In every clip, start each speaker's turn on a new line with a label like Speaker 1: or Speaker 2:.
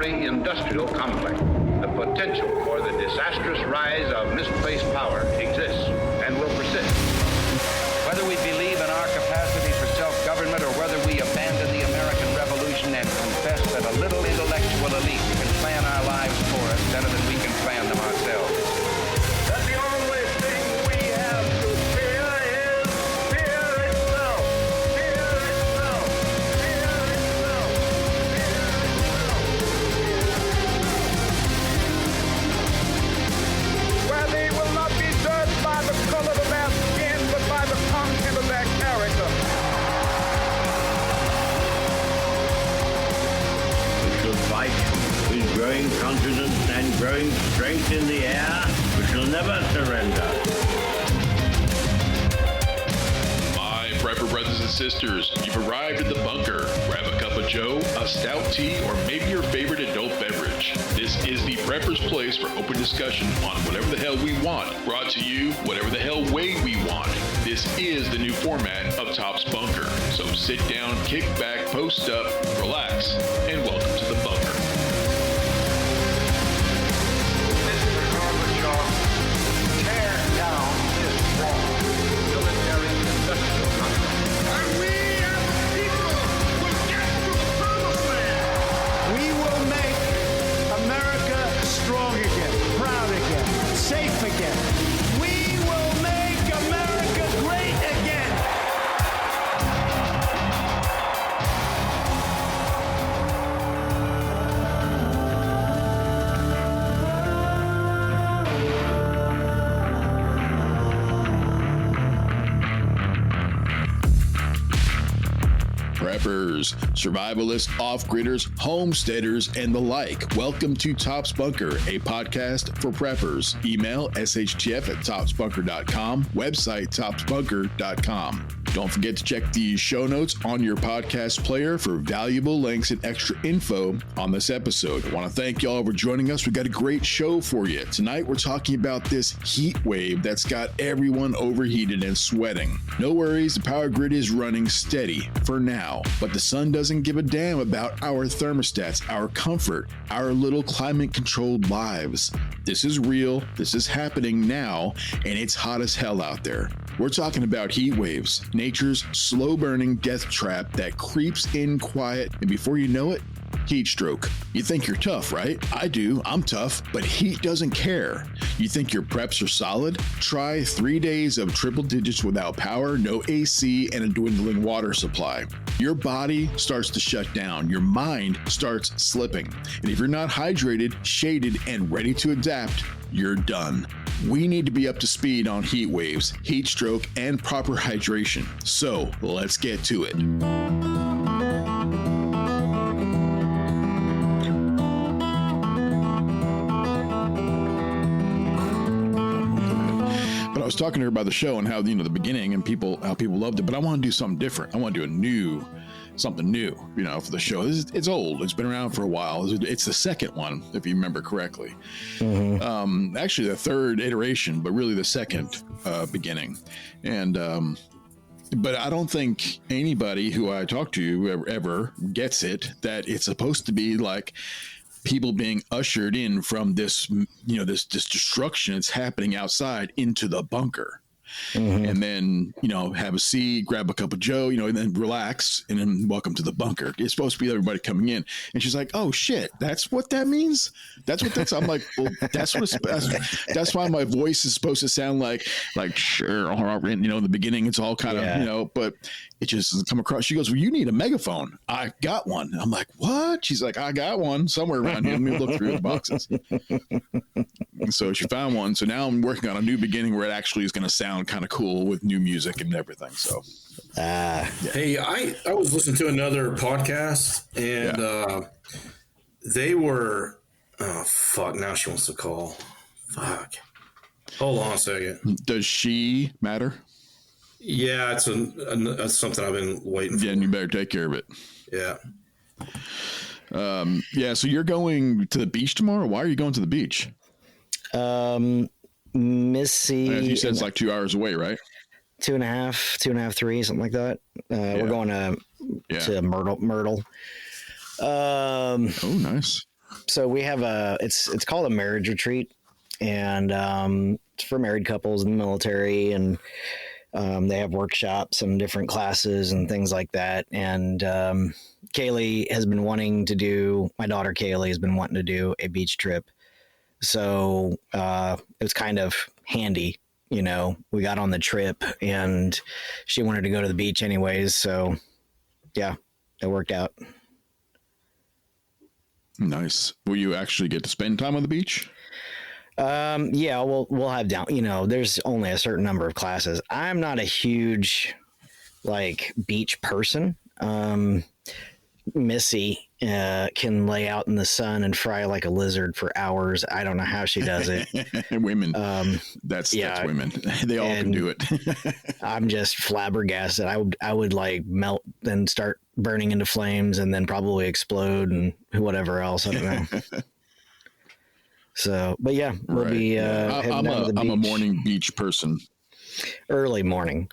Speaker 1: military industrial complex. The potential for the disastrous rise of misplaced power exists and will persist.
Speaker 2: Whether we believe in our capacity for self-government or whether we abandon the American Revolution and confess that a little intellectual elite can plan our lives for us better than we can plan them ourselves.
Speaker 3: That the only thing we have to fear is fear itself. Fear itself. Fear itself. Fear itself. Where they will not be judged by the color of their skin, but by the content of their character.
Speaker 4: We shall fight with growing confidence and growing strength in the air. We shall never surrender.
Speaker 5: My prepper brothers and sisters, you've arrived at the bunker. Grab a cup of joe, a stout tea, or maybe your favorite adult beverage. This is the prepper's place for open discussion on whatever the hell we want. Brought to you whatever the hell way we want. This is the new format of Top's Bunker. So sit down, kick back, post up, relax, and welcome to the bunker.
Speaker 1: Mr. Gorbachev, tear down this wall. Military industrial complex.
Speaker 3: And we as a people will get to the promised land.
Speaker 6: We will make America strong again, proud again, safe again. We will make America great again.
Speaker 5: Preppers, survivalists, off-gridders, homesteaders, and the like. Welcome to Top's Bunker, a podcast for preppers. Email shtf@topsbunker.com, website topsbunker.com. Don't forget to check the show notes on your podcast player for valuable links and extra info on this episode. I want to thank y'all for joining us. We've got a great show for you. Tonight, we're talking about this heat wave that's got everyone overheated and sweating. No worries, the power grid is running steady for now, but the sun doesn't give a damn about our thermostats, our comfort, our little climate-controlled lives. This is real, this is happening now, and it's hot as hell out there. We're talking about heat waves, nature's slow-burning death trap that creeps in quiet, and before you know it, heat stroke. You think you're tough, right? I do. I'm tough, but heat doesn't care. You think your preps are solid? Try 3 days of triple digits without power, no AC, and a dwindling water supply. Your body starts to shut down. Your mind starts slipping. And if you're not hydrated, shaded, and ready to adapt, you're done. We need to be up to speed on heat waves, heat stroke, and proper hydration. So let's get to it. But I was talking to her about the show and how, the beginning and how people loved it, but I want to do something different. I want to do something new, for the show. It's old. It's been around for a while. It's the second one, if you remember correctly. Mm-hmm. Actually, the third iteration, but really the second beginning. And but I don't think anybody who I talk to ever gets it, that it's supposed to be like people being ushered in from this, this destruction that's happening outside into the bunker. Mm-hmm. And then, have a seat, grab a cup of joe, and then relax, and then welcome to the bunker. It's supposed to be everybody coming in. And she's like, oh shit, that's what that means? I'm like, well, that's why my voice is supposed to sound like sure, in the beginning, it's all kind of, but it just doesn't come across. She goes, well, you need a megaphone. I got one. I'm like, what? She's like, I got one somewhere around here. Let me look through the boxes. And so she found one. So now I'm working on a new beginning where it actually is going to sound kind of cool with new music and everything. So,
Speaker 7: yeah. Hey, I was listening to another podcast, and they were, oh fuck! Now she wants to call. Fuck. Hold on a second.
Speaker 5: Does she matter?
Speaker 7: Yeah, it's something I've been waiting for.
Speaker 5: Yeah, and you better take care of it.
Speaker 7: Yeah.
Speaker 5: So you're going to the beach tomorrow? Why are you going to the beach?
Speaker 8: Missy.
Speaker 5: As you said, it's like 2 hours away, right?
Speaker 8: 2.5, 3, something like that. We're going to Myrtle.
Speaker 5: Oh, nice.
Speaker 8: So we have it's called a marriage retreat, and it's for married couples in the military, and they have workshops and different classes and things like that. And Kaylee has been wanting to do. My daughter Kaylee has been wanting to do a beach trip, so it was kind of handy. You know, we got on the trip, and she wanted to go to the beach anyways. So, yeah, it worked out.
Speaker 5: Nice. Will you actually get to spend time on the beach?
Speaker 8: Yeah, we'll have down, you know, there's only a certain number of classes. I'm not a huge like beach person. Missy can lay out in the sun and fry like a lizard for hours. I don't know how she does it.
Speaker 5: Women. That's women. They all can do it.
Speaker 8: I'm just flabbergasted. I would like melt and start burning into flames and then probably explode and whatever else. I don't know. So, but yeah, we'll be.
Speaker 5: I'm a morning beach person.
Speaker 8: Early morning.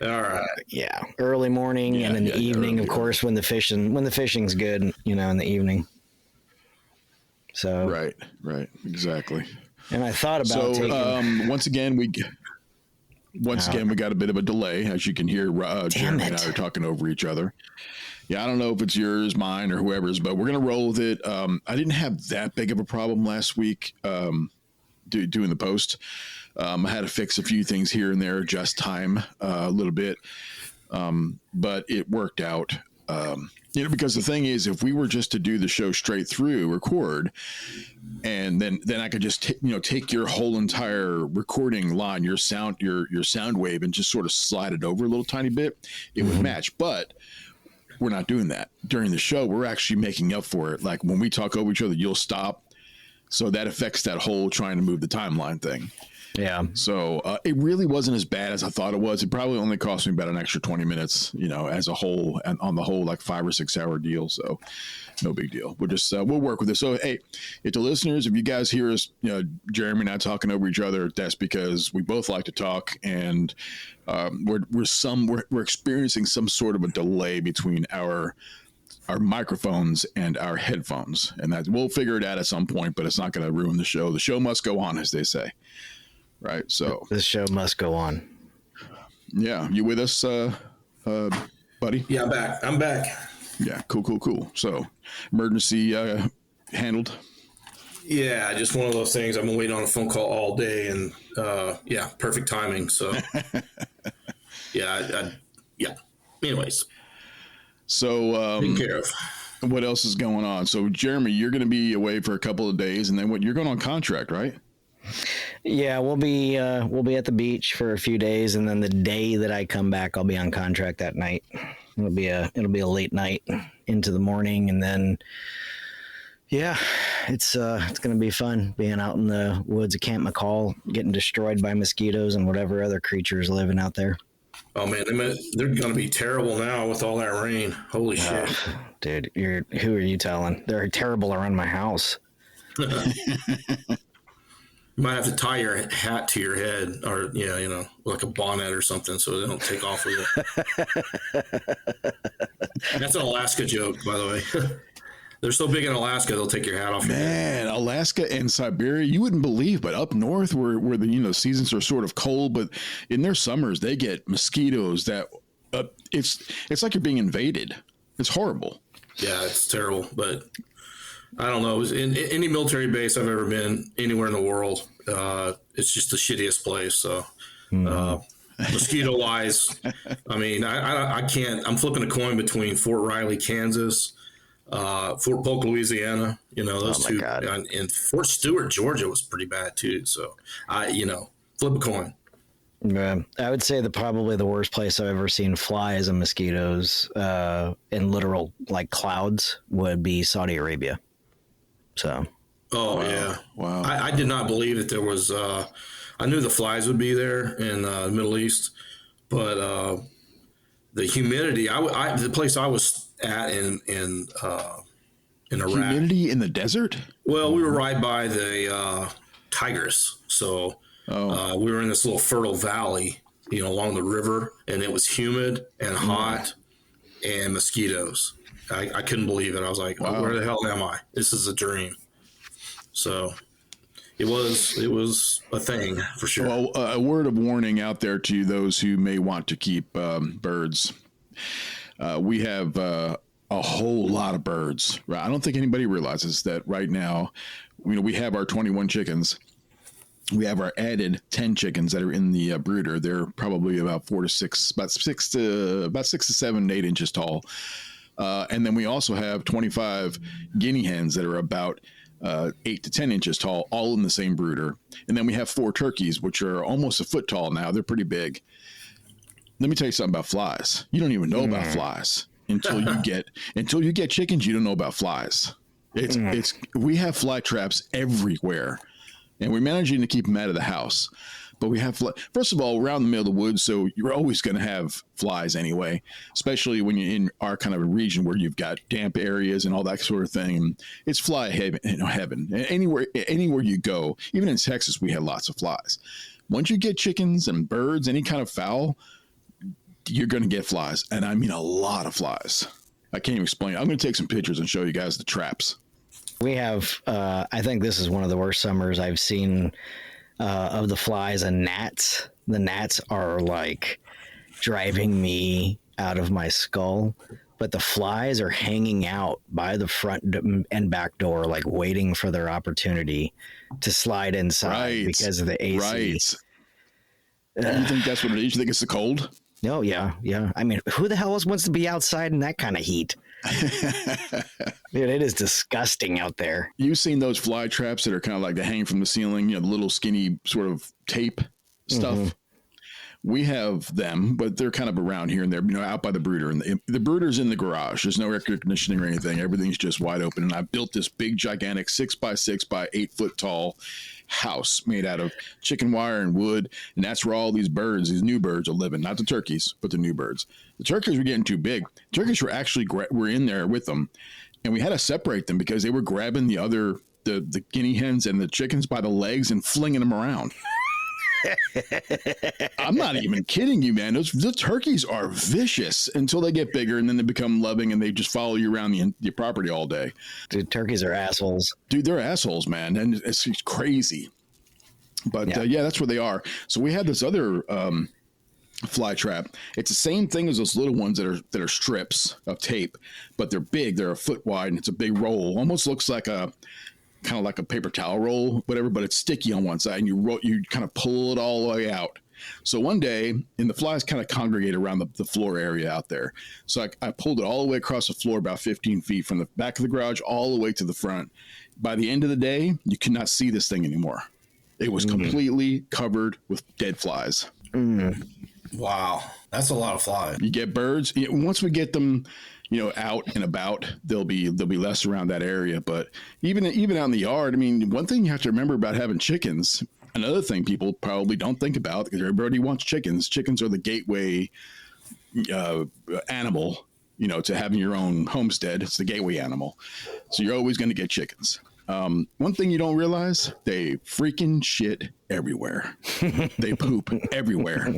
Speaker 7: All right.
Speaker 8: Yeah, early morning, and in the evening, of course, when the fishing's good, you know, in the evening. So
Speaker 5: right, exactly.
Speaker 8: And I thought about taking.
Speaker 5: Once again, we got a bit of a delay, as you can hear. Jeremy and I are talking over each other. Yeah, I don't know if it's yours, mine, or whoever's, but we're gonna roll with it. I didn't have that big of a problem last week doing the post. I had to fix a few things here and there, adjust time a little bit, but it worked out. You know, because the thing is, if we were just to do the show straight through, record, and then I could just take your whole entire recording line, your sound wave, and just sort of slide it over a little tiny bit, it would match. But we're not doing that during the show. We're actually making up for it. Like when we talk over each other, you'll stop. So that affects that whole trying to move the timeline thing.
Speaker 8: Yeah.
Speaker 5: So it really wasn't as bad as I thought it was. It probably only cost me about an extra 20 minutes, you know, as a whole, and on the whole, like 5 or 6 hour deal. So no big deal. We'll just, we'll work with it. So, hey, if the listeners, if you guys hear us, you know, Jeremy and I talking over each other, that's because we both like to talk, and we're experiencing some sort of a delay between our microphones and our headphones, and that we'll figure it out at some point, but it's not going to ruin the show. The show must go on, as they say. Right. So
Speaker 8: the show must go on.
Speaker 5: Yeah. You with us, buddy?
Speaker 7: Yeah, I'm back.
Speaker 5: Yeah. Cool. So emergency handled.
Speaker 7: Yeah. Just one of those things. I've been waiting on a phone call all day, and perfect timing. So yeah. Anyways.
Speaker 5: So
Speaker 7: taken care of.
Speaker 5: What else is going on? So Jeremy, you're going to be away for a couple of days, and then you're going on contract, right?
Speaker 8: Yeah, we'll be at the beach for a few days, and then the day that I come back, I'll be on contract that night. It'll be a late night into the morning, and then it's gonna be fun being out in the woods of Camp McCall, getting destroyed by mosquitoes and whatever other creatures living out there.
Speaker 7: Oh man, they're gonna be terrible now with all that rain. Holy shit,
Speaker 8: dude! Who are you telling? They're terrible around my house.
Speaker 7: You might have to tie your hat to your head, or like a bonnet or something, so they don't take off with it. That's an Alaska joke, by the way. They're so big in Alaska, they'll take your hat off.
Speaker 5: Man, Alaska and Siberia, you wouldn't believe, but up north where the seasons are sort of cold, but in their summers they get mosquitoes that it's like you're being invaded. It's horrible.
Speaker 7: Yeah, it's terrible, but I don't know. In any military base I've ever been anywhere in the world, it's just the shittiest place. So, mosquito wise, I mean, I can't. I'm flipping a coin between Fort Riley, Kansas, Fort Polk, Louisiana. Those two, and Fort Stewart, Georgia was pretty bad too. So, flip a coin.
Speaker 8: Yeah, I would say probably the worst place I've ever seen flies and mosquitoes in literal like clouds would be Saudi Arabia. So,
Speaker 7: yeah,
Speaker 5: wow.
Speaker 7: I did not believe that there was. I knew the flies would be there in the Middle East, but the humidity. The place I was at in Iraq.
Speaker 5: Humidity in the desert.
Speaker 7: Well, we were right by the Tigris, so we were in this little fertile valley, along the river, and it was humid and hot. and mosquitoes. I couldn't believe it. I was like,
Speaker 5: Wow.
Speaker 7: oh, where the hell am I? This is a dream. So it was a thing for sure.
Speaker 5: Well, a word of warning out there to those who may want to keep birds. We have a whole lot of birds. Right? I don't think anybody realizes that right now. We have our 21 chickens. We have our added 10 chickens that are in the brooder. They're probably about 4 to 6, about 6 to 7, 8 inches tall. And then we also have 25 guinea hens that are about 8 to 10 inches tall, all in the same brooder. And then we have 4 turkeys, which are almost a foot tall now. They're pretty big. Let me tell you something about flies. You don't even know about flies until you get chickens. You don't know about flies. We have fly traps everywhere, and we're managing to keep them out of the house. But we have, first of all, we're out in the middle of the woods, so you're always going to have flies anyway, especially when you're in our kind of a region where you've got damp areas and all that sort of thing. And it's fly heaven. Anywhere you go, even in Texas, we have lots of flies. Once you get chickens and birds, any kind of fowl, you're going to get flies. And I mean a lot of flies. I can't even explain it. I'm going to take some pictures and show you guys the traps.
Speaker 8: We have, I think this is one of the worst summers I've seen of the flies and gnats. The gnats are like driving me out of my skull, but the flies are hanging out by the front and back door, like waiting for their opportunity to slide inside because of the AC.
Speaker 5: Right. You think that's what it is? You think it's the cold?
Speaker 8: No, yeah. I mean, who the hell else wants to be outside in that kind of heat? Dude, it is disgusting out there.
Speaker 5: You've seen those fly traps that are kind of like they hang from the ceiling, the little skinny sort of tape stuff. Mm-hmm. We have them, but they're kind of around here and there, out by the brooder. And the brooder's in the garage. There's no air conditioning or anything. Everything's just wide open. And I built this big, gigantic 6x6 by 8 foot tall house made out of chicken wire and wood. And that's where all these new birds are living. Not the turkeys, but the new birds. The turkeys were getting too big. Turkeys were actually, were in there with them. And we had to separate them because they were grabbing the guinea hens and the chickens by the legs and flinging them around. I'm not even kidding you, man. The turkeys are vicious until they get bigger, and then they become loving, and they just follow you around the property all day.
Speaker 8: Dude, turkeys are assholes.
Speaker 5: Dude, they're assholes, man, and it's crazy. But yeah, that's where they are. So we had this other fly trap. It's the same thing as those little ones that are strips of tape, but they're big. They're a foot wide, and it's a big roll. Almost looks like kind of like a paper towel roll, whatever, but it's sticky on one side, and you kind of pull it all the way out. So one day, and the flies kind of congregate around the floor area out there. So I pulled it all the way across the floor, about 15 feet from the back of the garage all the way to the front. By the end of the day, you could not see this thing anymore. It was completely covered with dead flies.
Speaker 7: Wow, that's a lot of flies.
Speaker 5: You get birds. Once we get them, out and about, there'll be less around that area. But even out in the yard, I mean, one thing you have to remember about having chickens, another thing people probably don't think about, because everybody wants chickens. Chickens are the gateway animal, to having your own homestead. It's the gateway animal. So you're always going to get chickens. One thing you don't realize, they freaking shit everywhere. They poop everywhere.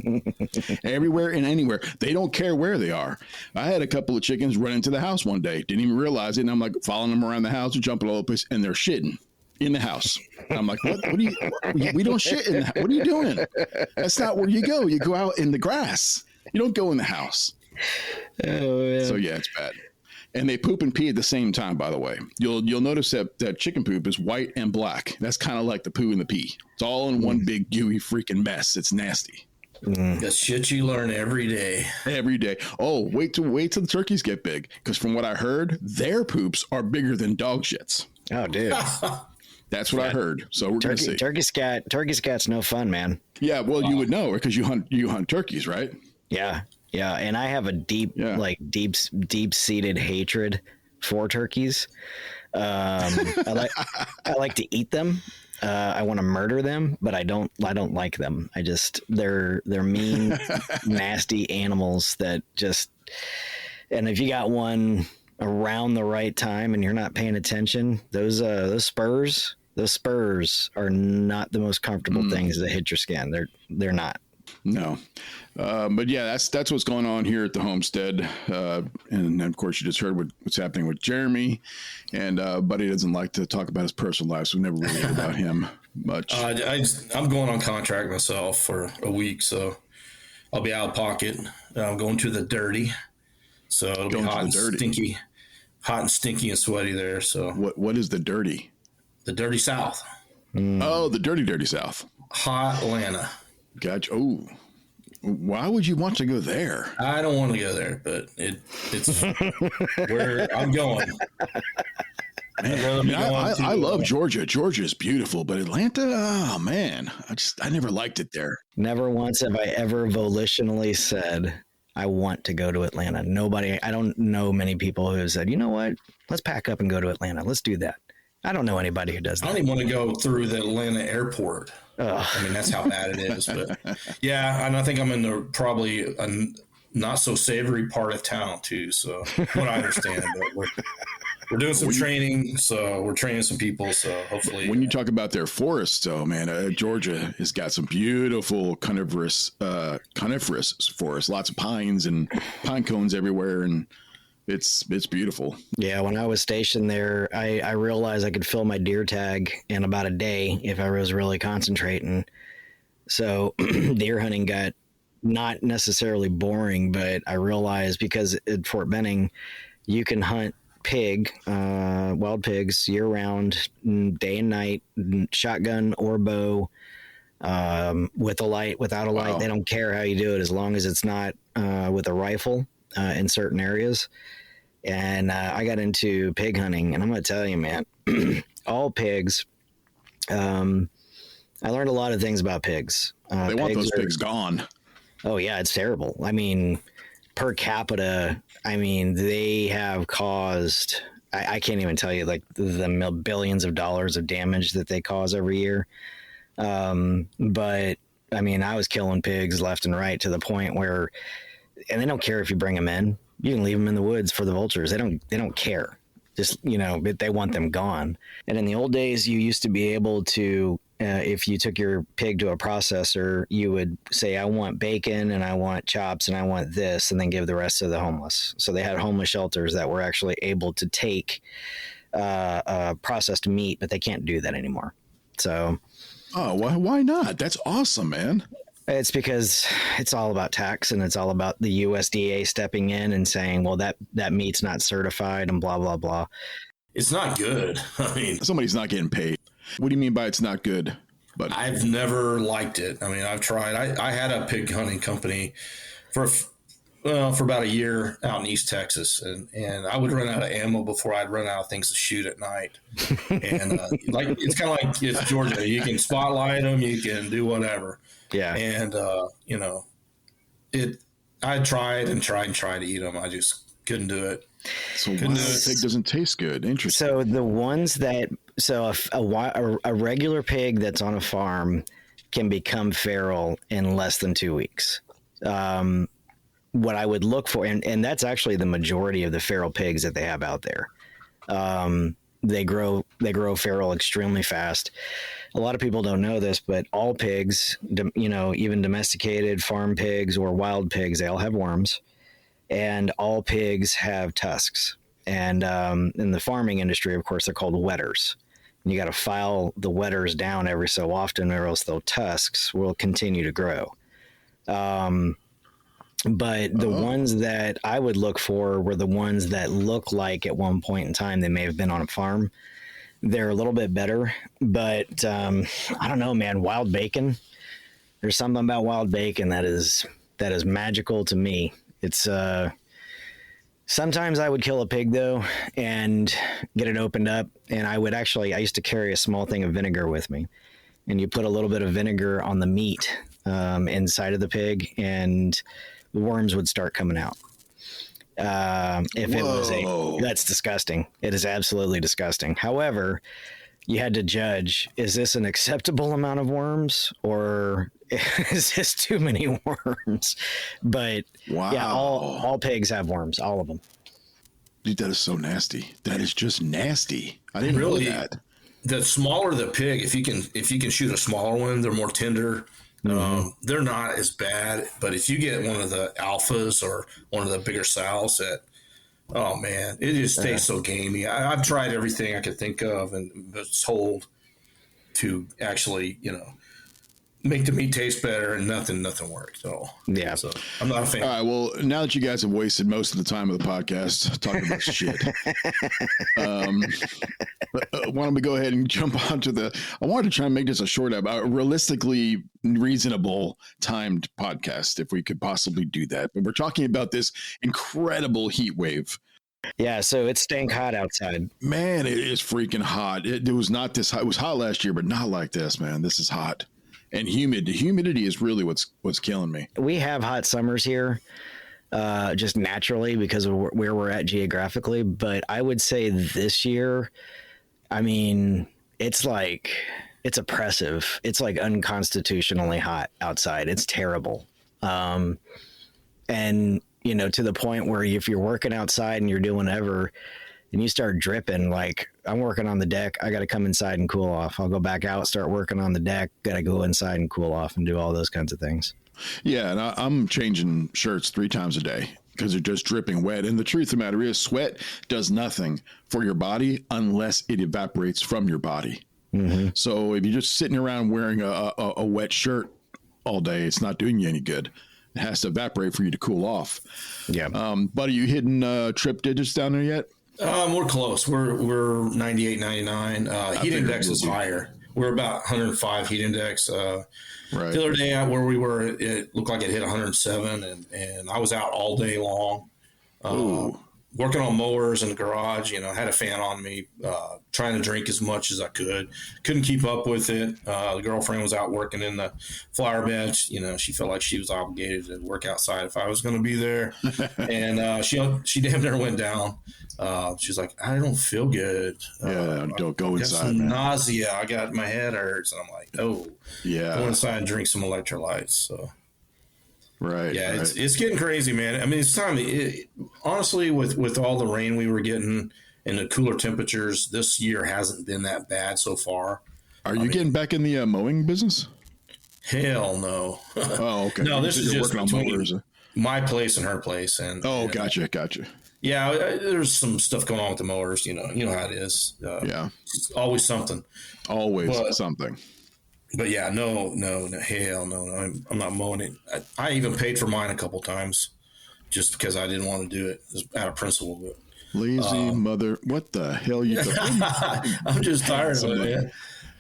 Speaker 5: Everywhere and anywhere. They don't care where they are. I had a couple of chickens run into the house one day. Didn't even realize it. And I'm like following them around the house, jumping all over the place, and they're shitting in the house. And I'm like, what do you, we don't shit in the house. What are you doing? That's not where you go. You go out in the grass. You don't go in the house.
Speaker 8: Oh, man.
Speaker 5: So yeah, it's bad. And they poop and pee at the same time, by the way. You'll notice that chicken poop is white and black. That's kind of like the poo and the pee. It's all in one big gooey freaking mess. It's nasty.
Speaker 7: That's shit you learn every day.
Speaker 5: Every day. Oh, wait till the turkeys get big, because from what I heard, their poops are bigger than dog shits.
Speaker 8: Oh, dude.
Speaker 5: That's what I heard. So we're gonna see.
Speaker 8: Turkey scat's no fun, man.
Speaker 5: Yeah, well, you would know because you hunt turkeys, right?
Speaker 8: Yeah. Yeah, and I have a deep-seated hatred for turkeys. I like to eat them. I want to murder them, but I don't like them. They're mean, nasty animals that just. And if you got one around the right time and you're not paying attention, those spurs are not the most comfortable things that hit your skin. They're not.
Speaker 5: No. But yeah, that's what's going on here at the homestead. And then of course you just heard what's happening with Jeremy, and Buddy doesn't like to talk about his personal life, so we never really heard about him much.
Speaker 7: I'm going on contract myself for a week, so I'll be out of pocket. I'm going to the dirty, so it'll be hot and stinky and sweaty there. So
Speaker 5: what is the dirty?
Speaker 7: The dirty South.
Speaker 5: Oh, the dirty South.
Speaker 7: Hot Atlanta.
Speaker 5: Gotcha. Oh, why would you want to go there?
Speaker 7: I don't want to go there, but it's where I'm going.
Speaker 5: I love Georgia. Georgia is beautiful, but Atlanta, oh man, I never liked it there.
Speaker 8: Never once have I ever volitionally said I want to go to Atlanta. I don't know many people who have said, you know what, let's pack up and go to Atlanta. Let's do that. I don't know anybody who does that.
Speaker 7: I don't even want to go through the Atlanta airport.
Speaker 8: Ugh.
Speaker 7: I mean, that's how bad it is. But yeah, and I think I'm in probably a not so savory part of town too. So what I understand, but we're doing some training. So we're training some people. So hopefully,
Speaker 5: when you talk about their forests, though, man, Georgia has got some beautiful coniferous forests, lots of pines and pine cones everywhere, and it's beautiful.
Speaker 8: Yeah, when I was stationed there, I realized I could fill my deer tag in about a day if I was really concentrating. So deer hunting got not necessarily boring, but I realized because at Fort Benning, you can hunt wild pigs year round, day and night, shotgun or bow, with a light, without a light. Wow. They don't care how you do it as long as it's not with a rifle. In certain areas. And I got into pig hunting, and I'm going to tell you, man, all pigs. I learned a lot of things about pigs.
Speaker 5: They want those pigs gone.
Speaker 8: Oh yeah, it's terrible. I mean, per capita, they have caused, I can't even tell you like the billions of dollars of damage that they cause every year. But I was killing pigs left and right to the point where, and they don't care if you bring them in. You can leave them in the woods for the vultures. They don't care. Just, they want them gone. And in the old days, you used to be able to, if you took your pig to a processor, you would say, I want bacon and I want chops and I want this, and then give the rest to the homeless. So they had homeless shelters that were actually able to take processed meat, but they can't do that anymore. So.
Speaker 5: Oh, why not? That's awesome, man.
Speaker 8: It's because it's all about tax, and it's all about the USDA stepping in and saying, well, that meat's not certified and blah, blah, blah.
Speaker 7: It's not good.
Speaker 5: Somebody's not getting paid. What do you mean by it's not good? But
Speaker 7: I've never liked it. I've tried. I had a pig hunting company for about a year out in East Texas, and I would run out of ammo before I'd run out of things to shoot at night. And it's kind of like it's Georgia. You can spotlight them, you can do whatever.
Speaker 8: Yeah.
Speaker 7: And I tried to eat them. I just couldn't do it.
Speaker 5: So why the pig doesn't taste good? Interesting.
Speaker 8: So the ones that, a regular pig that's on a farm can become feral in less than 2 weeks. What I would look for, and that's actually the majority of the feral pigs that they have out there. They grow feral extremely fast. A lot of people don't know this, but all pigs, even domesticated farm pigs or wild pigs, they all have worms, and all pigs have tusks. And in the farming industry, of course, they're called wetters. And you got to file the wetters down every so often, or else those tusks will continue to grow. But the ones that I would look for were the ones that look like at one point in time they may have been on a farm. They're a little bit better, but I don't know, man. Wild bacon. There's something about wild bacon that is magical to me. It's sometimes I would kill a pig though and get it opened up, and I used to carry a small thing of vinegar with me, and you put a little bit of vinegar on the meat inside of the pig, and the worms would start coming out. That's disgusting. It is absolutely disgusting. However, you had to judge, is this an acceptable amount of worms or is this too many worms? But yeah, all pigs have worms, all of them.
Speaker 5: Dude, that is so nasty. That is just nasty. I didn't know that.
Speaker 7: The smaller the pig, if you can shoot a smaller one, they're more tender. They're not as bad, but if you get one of the alphas or one of the bigger sows oh man, it just tastes so gamey. I've tried everything I could think of and was told to actually, make the meat taste better, and nothing worked at all.
Speaker 8: Yeah.
Speaker 7: So I'm not a fan.
Speaker 5: All right. Well, now that you guys have wasted most of the time of the podcast talking about shit, why don't we go ahead and jump onto I wanted to try and make this a short, realistically reasonable timed podcast, if we could possibly do that. But we're talking about this incredible heat wave.
Speaker 8: Yeah, so it's stank hot outside.
Speaker 5: Man, it is freaking hot. It was not this hot. It was hot last year, but not like this, man. This is hot. And humid. The humidity is really what's killing me.
Speaker 8: We have hot summers here, just naturally because of where we're at geographically. But I would say this year, I mean, it's oppressive. It's like unconstitutionally hot outside. It's terrible. And, to the point where if you're working outside and you're doing whatever, and you start dripping, like I'm working on the deck, I got to come inside and cool off. I'll go back out, start working on the deck, got to go inside and cool off and do all those kinds of things.
Speaker 5: Yeah, and I'm changing shirts 3 times a day because they're just dripping wet. And the truth of the matter is, sweat does nothing for your body unless it evaporates from your body. Mm-hmm. So if you're just sitting around wearing a wet shirt all day, it's not doing you any good. It has to evaporate for you to cool off. Yeah. But are you hitting trip digits down there yet?
Speaker 7: We're close. We're 98, 99. Heat index is higher. We're about 105 heat index. Right. The other day where we were, it looked like it hit 107, and I was out all day long, working on mowers in the garage. I had a fan on me, trying to drink as much as I could. Couldn't keep up with it. The girlfriend was out working in the flower bed. She felt like she was obligated to work outside if I was going to be there, and she damn near went down. She's like, I don't feel good.
Speaker 5: Don't go inside.
Speaker 7: Some
Speaker 5: man.
Speaker 7: nausea. I got my head hurts, and I'm like, oh,
Speaker 5: yeah.
Speaker 7: Go inside and drink some electrolytes. So.
Speaker 5: Right.
Speaker 7: Yeah,
Speaker 5: right.
Speaker 7: It's getting crazy, man. I mean, it's time. Honestly, with all the rain we were getting and the cooler temperatures, this year hasn't been that bad so far.
Speaker 5: Are you getting back in the mowing business?
Speaker 7: Hell no.
Speaker 5: Oh, okay.
Speaker 7: No, this is just between
Speaker 5: mowers.
Speaker 7: My place and her place.
Speaker 5: Gotcha.
Speaker 7: Yeah, there's some stuff going on with the mowers. You know how it is.
Speaker 5: Yeah,
Speaker 7: it's always something.
Speaker 5: Something.
Speaker 7: But yeah, no, hell no. I'm not mowing it. I even paid for mine a couple times just because I didn't want to do it. It was out of principle. But,
Speaker 5: lazy mother. What the hell you doing?
Speaker 7: I'm just tired of it,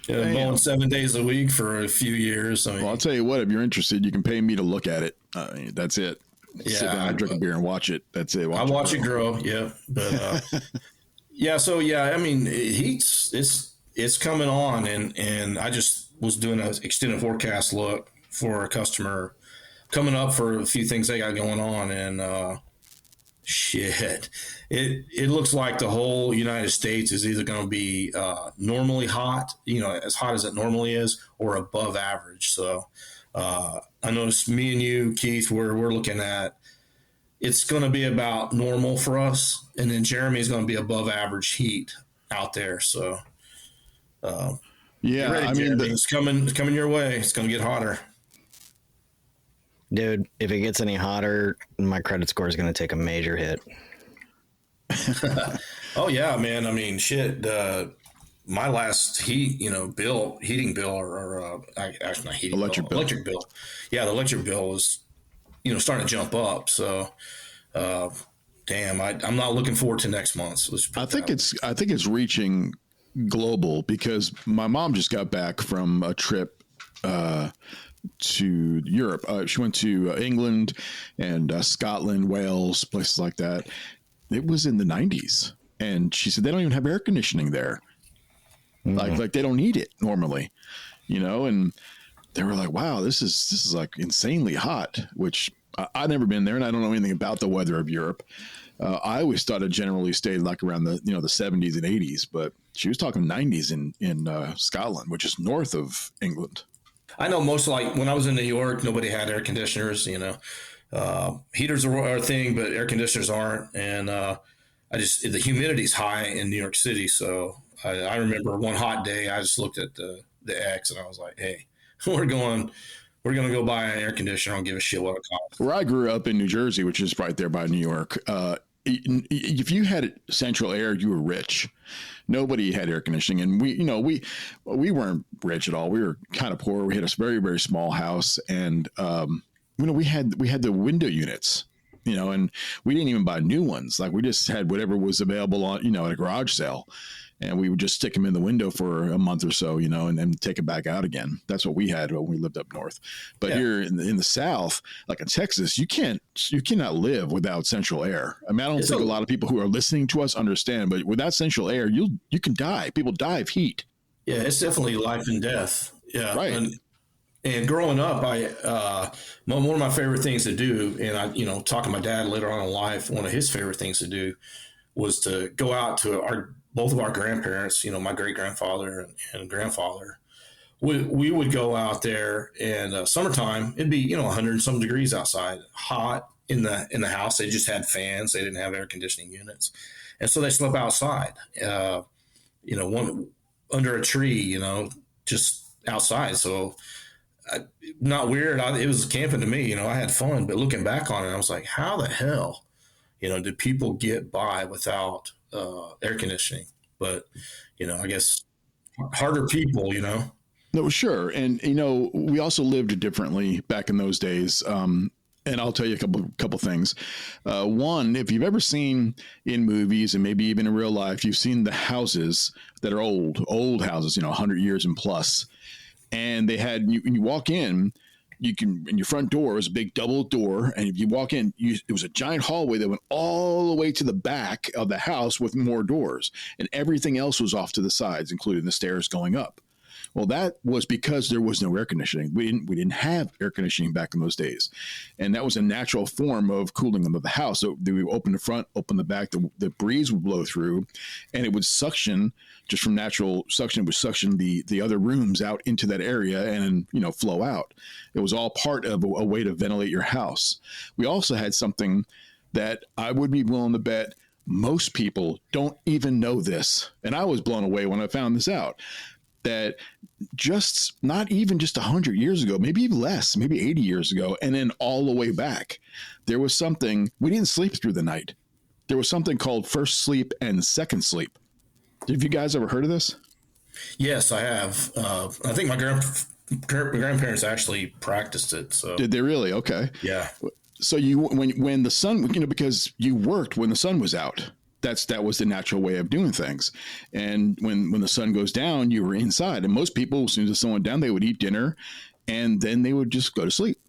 Speaker 7: man. Mowing 7 days a week for a few years.
Speaker 5: Well, I'll tell you what, if you're interested, you can pay me to look at it. That's it.
Speaker 7: Yeah,
Speaker 5: sit down, drink a beer, and watch it. That's it.
Speaker 7: I watch it grow. Yeah, but yeah. So yeah, I mean, it's coming on, and I just was doing an extended forecast look for a customer coming up for a few things they got going on, and shit, it looks like the whole United States is either going to be normally hot, as hot as it normally is, or above average. So. I noticed me and you, Keith, we're looking at it's going to be about normal for us, and then Jeremy's going to be above average heat out there. So,
Speaker 5: yeah,
Speaker 7: ready,
Speaker 5: I mean,
Speaker 7: it's coming your way. It's going to get hotter,
Speaker 8: dude. If it gets any hotter, my credit score is going to take a major hit.
Speaker 7: Oh yeah, man. I mean, shit. My last heating bill, or actually not heating electric bill. Yeah, the electric bill was, starting to jump up. So, damn, I'm not looking forward to next month.
Speaker 5: I think it's reaching global because my mom just got back from a trip to Europe. She went to England and Scotland, Wales, places like that. It was in the 90s, and she said they don't even have air conditioning there. Like they don't need it normally, and they were like, wow, this is like insanely hot, which I've never been there and I don't know anything about the weather of Europe. I always thought it generally stayed like around the 70s and 80s, but she was talking 90s in Scotland, which is north of England.
Speaker 7: I know most, like when I was in New York, nobody had air conditioners, heaters are a thing, but air conditioners aren't. And the humidity's high in New York City. So I remember one hot day, I just looked at the X and I was like, hey, we're going we're going to go buy an air conditioner. I don't give a shit what it costs.
Speaker 5: Where I grew up in New Jersey, which is right there by New York, if you had central air, you were rich. Nobody had air conditioning, and we weren't rich at all. We were kind of poor. We had a very, very small house, and we had the window units, and we didn't even buy new ones. Like, we just had whatever was available on at a garage sale. And we would just stick them in the window for a month or so, and then take it back out again. That's what we had when we lived up north. But here in the South, like in Texas, you cannot live without central air. I mean, I don't think a lot of people who are listening to us understand, but without central air, you can die. People die of heat.
Speaker 7: Yeah, it's definitely life and death. Yeah,
Speaker 5: right.
Speaker 7: And growing up, one of my favorite things to do, and I, talking to my dad later on in life, one of his favorite things to do was to go out to both of our grandparents, my great grandfather and grandfather. We would go out there, and summertime, it'd be 100 and some degrees outside, hot in the house. They just had fans; they didn't have air conditioning units, and so they slept outside. One under a tree, just outside. So, not weird. It was camping to me. I had fun, but looking back on it, I was like, how the hell, did people get by without air conditioning? But I guess harder people.
Speaker 5: No, sure, and we also lived differently back in those days. And I'll tell you a couple things. One, if you've ever seen in movies and maybe even in real life, you've seen the houses that are old houses, 100 years and plus, and they had when you walk in. In your front door was a big double door, and if you walk in, it was a giant hallway that went all the way to the back of the house with more doors, and everything else was off to the sides, including the stairs going up. Well, that was because there was no air conditioning. We didn't have air conditioning back in those days, and that was a natural form of cooling of the house. So they would open the front, open the back. The breeze would blow through, and it would suction just from natural suction. It would suction the other rooms out into that area and flow out. It was all part of a way to ventilate your house. We also had something that I would be willing to bet most people don't even know this, and I was blown away when I found this out. That not even just 100 years ago, maybe even less, maybe 80 years ago, and then all the way back, there was something, we didn't sleep through the night. There was something called first sleep and second sleep. Have you guys ever heard of this?
Speaker 7: Yes, I have. I think my grandparents actually practiced it. So
Speaker 5: did they really? Okay.
Speaker 7: Yeah.
Speaker 5: So when the sun, because you worked when the sun was out. That was the natural way of doing things. And when the sun goes down, you were inside. And most people, as soon as the sun went down, they would eat dinner and then they would just go to sleep.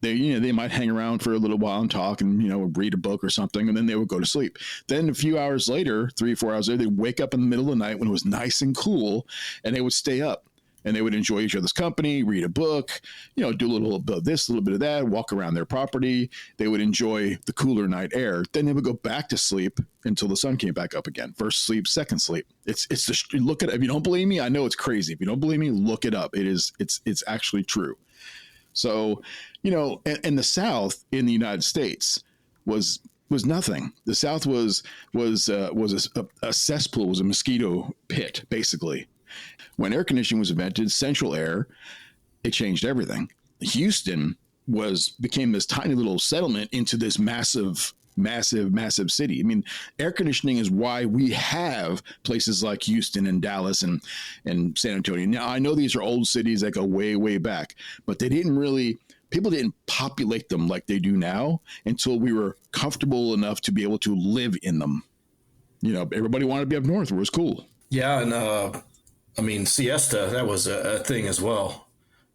Speaker 5: They might hang around for a little while and talk and, read a book or something, and then they would go to sleep. Then a few hours later, 3 or 4 hours later, they'd wake up in the middle of the night when it was nice and cool, and they would stay up. And they would enjoy each other's company, read a book, do a little bit of this, a little bit of that, walk around their property. They would enjoy the cooler night air. Then they would go back to sleep until the sun came back up again. First sleep, second sleep. Look at it. If you don't believe me, I know it's crazy. If you don't believe me, look it up. It's actually true. So, and the South in the United States was nothing. The South was a cesspool, was a mosquito pit, basically. When air conditioning was invented, central air, it changed everything. Houston became this tiny little settlement into this massive city. I mean, air conditioning is why we have places like Houston and Dallas and San Antonio. Now, I know these are old cities that go way, way back, but people didn't populate them like they do now until we were comfortable enough to be able to live in them. Everybody wanted to be up north where it was cool.
Speaker 7: Yeah, and siesta, that was a thing as well.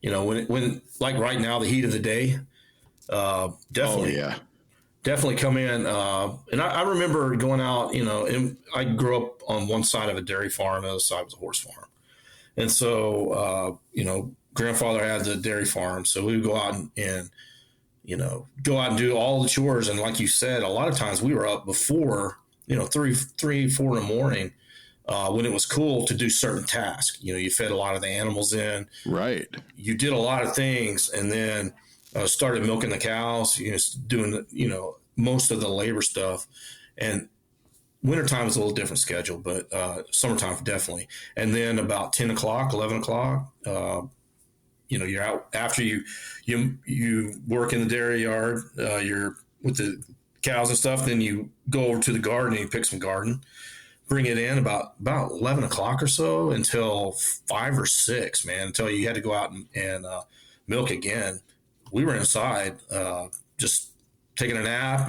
Speaker 7: When like right now, the heat of the day, definitely.
Speaker 5: Oh, yeah.
Speaker 7: Definitely come in. And I remember going out, and I grew up on one side of a dairy farm, the other side was a horse farm. And so, grandfather had the dairy farm. So we would go out and do all the chores. And like you said, a lot of times we were up before, 3, 4 in the morning. When it was cool to do certain tasks. You fed a lot of the animals in. Right. You did a lot of things, and then started milking the cows, doing, most of the labor stuff. And wintertime is a little different schedule, but summertime definitely. And then about 10 o'clock, 11 o'clock, you're out after you work in the dairy yard, you're with the cows and stuff. Then you go over to the garden and you pick some garden, bring it in about 11 o'clock or so until 5 or 6, man, until you had to go out and milk again. We were inside, just taking a nap,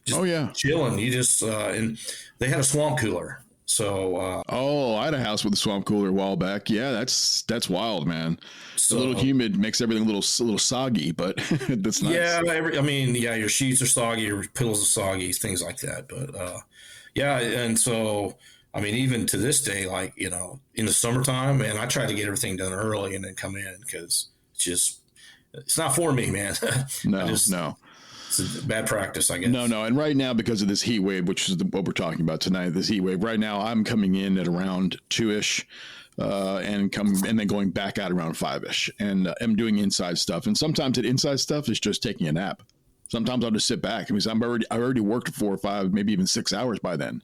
Speaker 7: just chilling. You just, and they had a swamp cooler. So,
Speaker 5: I had a house with a swamp cooler a while back. Yeah, that's wild, man.
Speaker 7: So,
Speaker 5: a little humid makes everything a little soggy, but that's nice.
Speaker 7: Yeah, your sheets are soggy, your pillows are soggy, things like that. But and so even to this day, like in the summertime, man, I try to get everything done early and then come in because it's not for me, man.
Speaker 5: No.
Speaker 7: It's a bad practice, I guess.
Speaker 5: No. And right now, because of this heat wave, which is what we're talking about tonight, this heat wave, right now, I'm coming in at around 2-ish and then going back out around 5-ish. And I'm doing inside stuff. And sometimes that inside stuff is just taking a nap. Sometimes I'll just sit back. I already worked 4 or 5, maybe even 6 hours by then.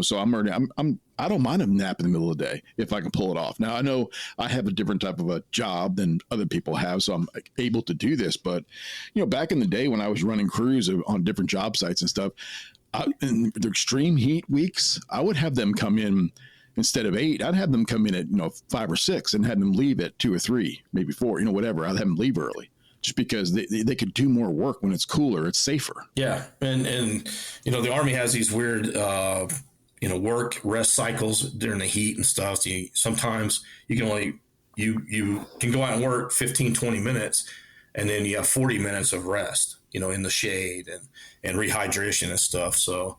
Speaker 5: So I don't mind a nap in the middle of the day if I can pull it off. Now I know I have a different type of a job than other people have, so I'm able to do this. But back in the day when I was running crews on different job sites and stuff, in the extreme heat weeks, I would have them come in instead of 8. I'd have them come in at 5 or 6 and had them leave at 2 or 3, maybe 4. Whatever. I'd have them leave early. Just because they could do more work when it's cooler, it's safer.
Speaker 7: Yeah, and the Army has these weird work rest cycles during the heat and stuff. So sometimes you can only you can go out and work 15, 20 minutes, and then you have 40 minutes of rest, in the shade and rehydration and stuff. So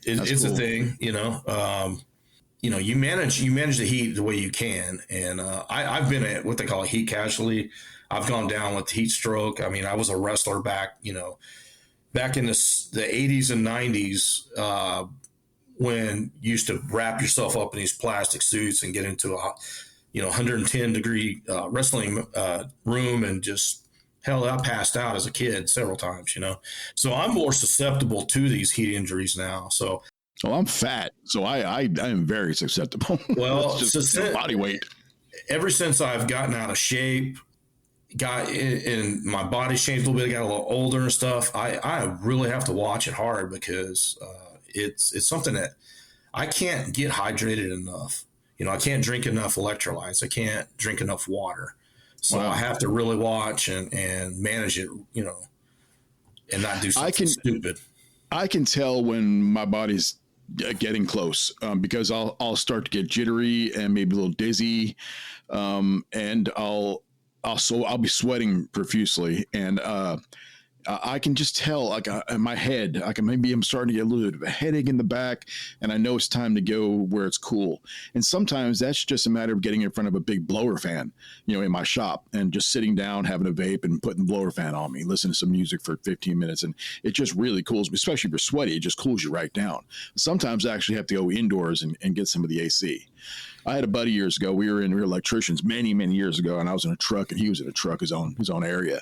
Speaker 7: it's cool. A thing, you manage the heat the way you can, and I've been at what they call a heat casualty. I've gone down with heat stroke. I was a wrestler back in the 80s and 90s when you used to wrap yourself up in these plastic suits and get into a 110 degree wrestling room and just hell, I passed out as a kid several times. So I'm more susceptible to these heat injuries now. So.
Speaker 5: Well, I'm fat, so I am very susceptible.
Speaker 7: Well,
Speaker 5: just body weight.
Speaker 7: Ever since I've gotten out of shape, got in my body's changed a little bit, I got a little older and stuff, I really have to watch it hard because it's something that I can't get hydrated enough. I can't drink enough electrolytes. I can't drink enough water. So I have to really watch and manage it, and not do something stupid.
Speaker 5: I can tell when my body's getting close because I'll start to get jittery and maybe a little dizzy, and I'll be sweating profusely, and I can just tell, like in my head, maybe I'm starting to get a little bit of a headache in the back, and I know it's time to go where it's cool. And sometimes that's just a matter of getting in front of a big blower fan, in my shop, and just sitting down, having a vape, and putting the blower fan on me, listening to some music for 15 minutes, and it just really cools me. Especially if you're sweaty, it just cools you right down. Sometimes I actually have to go indoors and get some of the AC. I had a buddy years ago. We were electricians many, many years ago, and I was in a truck, and he was in a truck, his own area,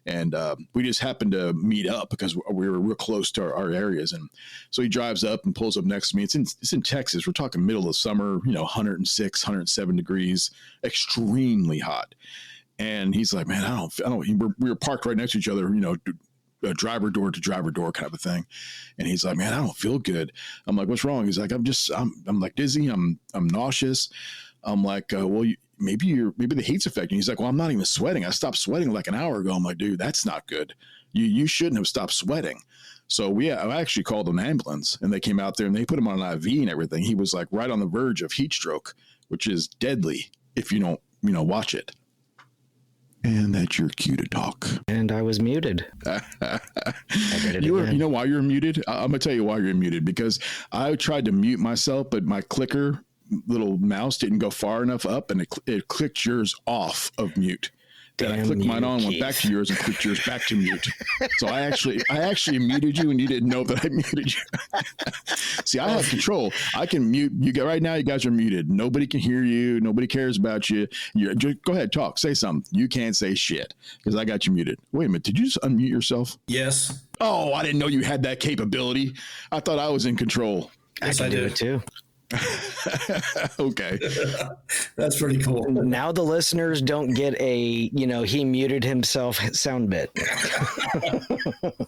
Speaker 5: and we just happened to meet up because we were real close to our areas. And so he drives up and pulls up next to me. It's in Texas. We're talking middle of summer, 106, 107 degrees, extremely hot. And he's like, man, I don't. We were parked right next to each other, driver door to driver door kind of a thing. And he's like, man, I don't feel good. I'm like, what's wrong? He's like, I'm like dizzy. I'm nauseous. I'm like, well, maybe the heat's affecting you. He's like, well, I'm not even sweating. I stopped sweating like an hour ago. I'm like, dude, that's not good. You shouldn't have stopped sweating. So I actually called an ambulance, and they came out there and they put him on an IV and everything. He was like right on the verge of heat stroke, which is deadly if you don't, watch it. And that's your cue to talk.
Speaker 8: And I was muted.
Speaker 5: You know why you're muted? I'm gonna tell you why you're muted, because I tried to mute myself, but my clicker little mouse didn't go far enough up, and it clicked yours off of mute. Then I clicked mine on, went back to yours, and clicked yours back to mute. So I actually muted you, and you didn't know that I muted you. See, I have control. I can mute you. Right now, you guys are muted. Nobody can hear you. Nobody cares about you. Just go ahead, talk, say something. You can't say shit because I got you muted. Wait a minute, did you just unmute yourself?
Speaker 7: Yes.
Speaker 5: Oh, I didn't know you had that capability. I thought I was in control.
Speaker 8: I can do it too.
Speaker 5: Okay.
Speaker 7: That's pretty cool.
Speaker 8: Now the listeners don't get a, he muted himself sound bit.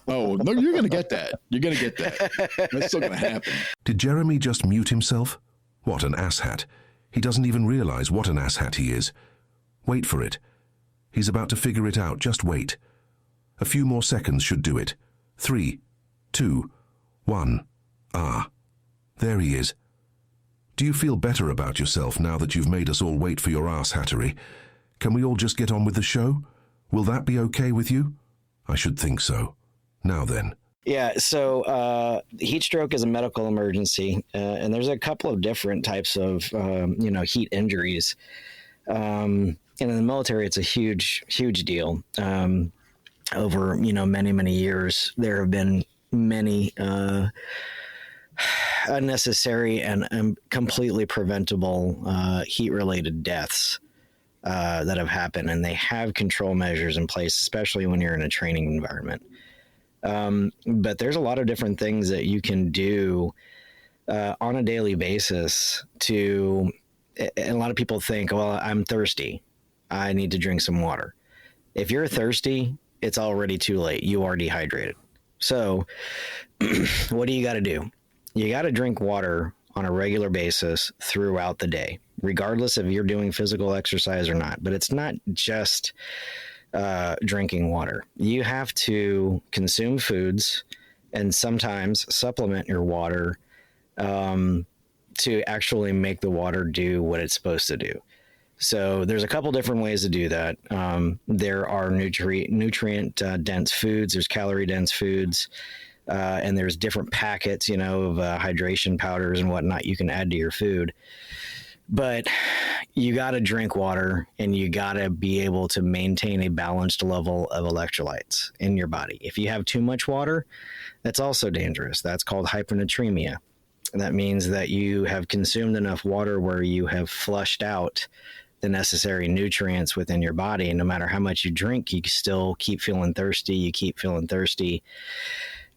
Speaker 5: Oh, no, you're going to get that. You're going to get that. That's still going to happen.
Speaker 9: Did Jeremy just mute himself? What an asshat. He doesn't even realize what an asshat he is. Wait for it. He's about to figure it out. Just wait. A few more seconds should do it. 3, 2, 1. Ah, there he is. Do you feel better about yourself now that you've made us all wait for your asshattery? Can we all just get on with the show? Will that be okay with you? I should think so. Now then.
Speaker 8: Yeah, so heat stroke is a medical emergency, and there's a couple of different types of, heat injuries. And in the military, it's a huge, huge deal. Over, many, many years, there have been many unnecessary and completely preventable heat-related deaths that have happened, and they have control measures in place, especially when you're in a training environment. But there's a lot of different things that you can do on a daily basis and a lot of people think, well, I'm thirsty. I need to drink some water. If you're thirsty, it's already too late. You are dehydrated. So what do you got to do? You got to drink water on a regular basis throughout the day, regardless if you're doing physical exercise or not. But it's not just drinking water. You have to consume foods and sometimes supplement your water to actually make the water do what it's supposed to do. So there's a couple different ways to do that. There are nutrient dense foods. There's calorie dense foods. And there's different packets, of hydration powders and whatnot you can add to your food. But you got to drink water, and you got to be able to maintain a balanced level of electrolytes in your body. If you have too much water, that's also dangerous. That's called hypernatremia. And that means that you have consumed enough water where you have flushed out the necessary nutrients within your body. And no matter how much you drink, you still keep feeling thirsty. You keep feeling thirsty.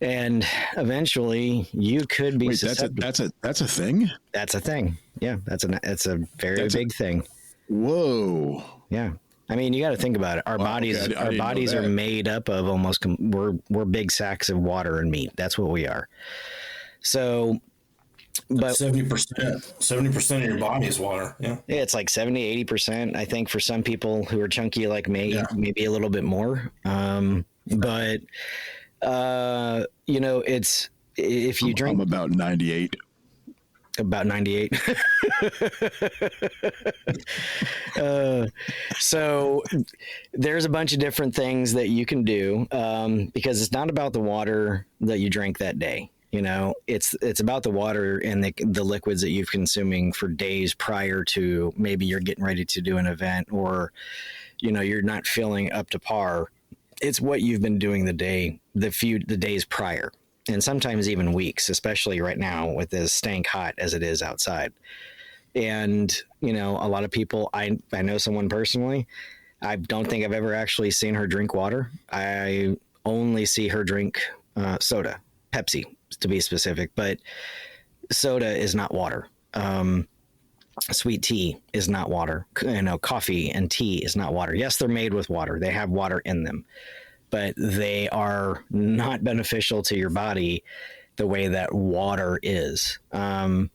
Speaker 8: And eventually you could be susceptible.
Speaker 5: That's a thing? That's a thing.
Speaker 8: Yeah, that's a very big thing.
Speaker 5: Whoa.
Speaker 8: Yeah. I mean, you got to think about it. Our bodies are made up of almost we're big sacks of water and meat. That's what we are. So, but
Speaker 7: 70% of your body is water. Yeah.
Speaker 8: It's like 70, 80%. I think for some people who are chunky like me, maybe a little bit more. But it's, if you drink,
Speaker 5: I'm about 98.
Speaker 8: About 98. So there's a bunch of different things that you can do, because it's not about the water that you drank that day. It's about the water and the liquids that you've consuming for days prior to, maybe you're getting ready to do an event, or, you're not feeling up to par. It's what you've been doing the days prior, and sometimes even weeks, especially right now with as stank hot as it is outside. And, a lot of people, I know someone personally, I don't think I've ever actually seen her drink water. I only see her drink soda, Pepsi to be specific, but soda is not water. Sweet tea is not water. Coffee and tea is not water. Yes, they're made with water. They have water in them, but they are not beneficial to your body the way that water is. And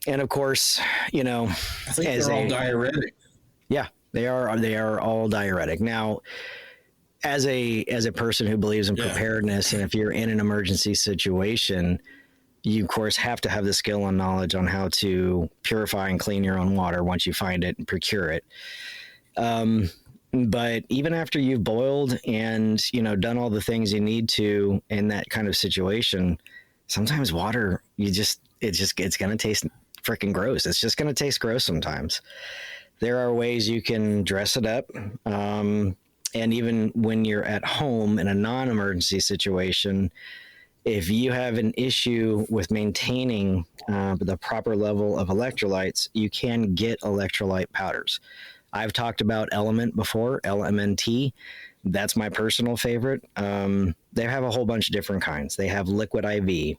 Speaker 8: of course, I
Speaker 7: think they're all diuretic.
Speaker 8: Yeah, they are all diuretic. Now, as a person who believes in preparedness, and if you're in an emergency situation, you of course have to have the skill and knowledge on how to purify and clean your own water once you find it and procure it. But even after you've boiled and, done all the things you need to in that kind of situation, sometimes water, it's going to taste freaking gross. It's just going to taste gross sometimes. There are ways you can dress it up. And even when you're at home in a non-emergency situation, if you have an issue with maintaining the proper level of electrolytes, you can get electrolyte powders. I've talked about Element before, LMNT. That's my personal favorite. They have a whole bunch of different kinds. They have liquid IV.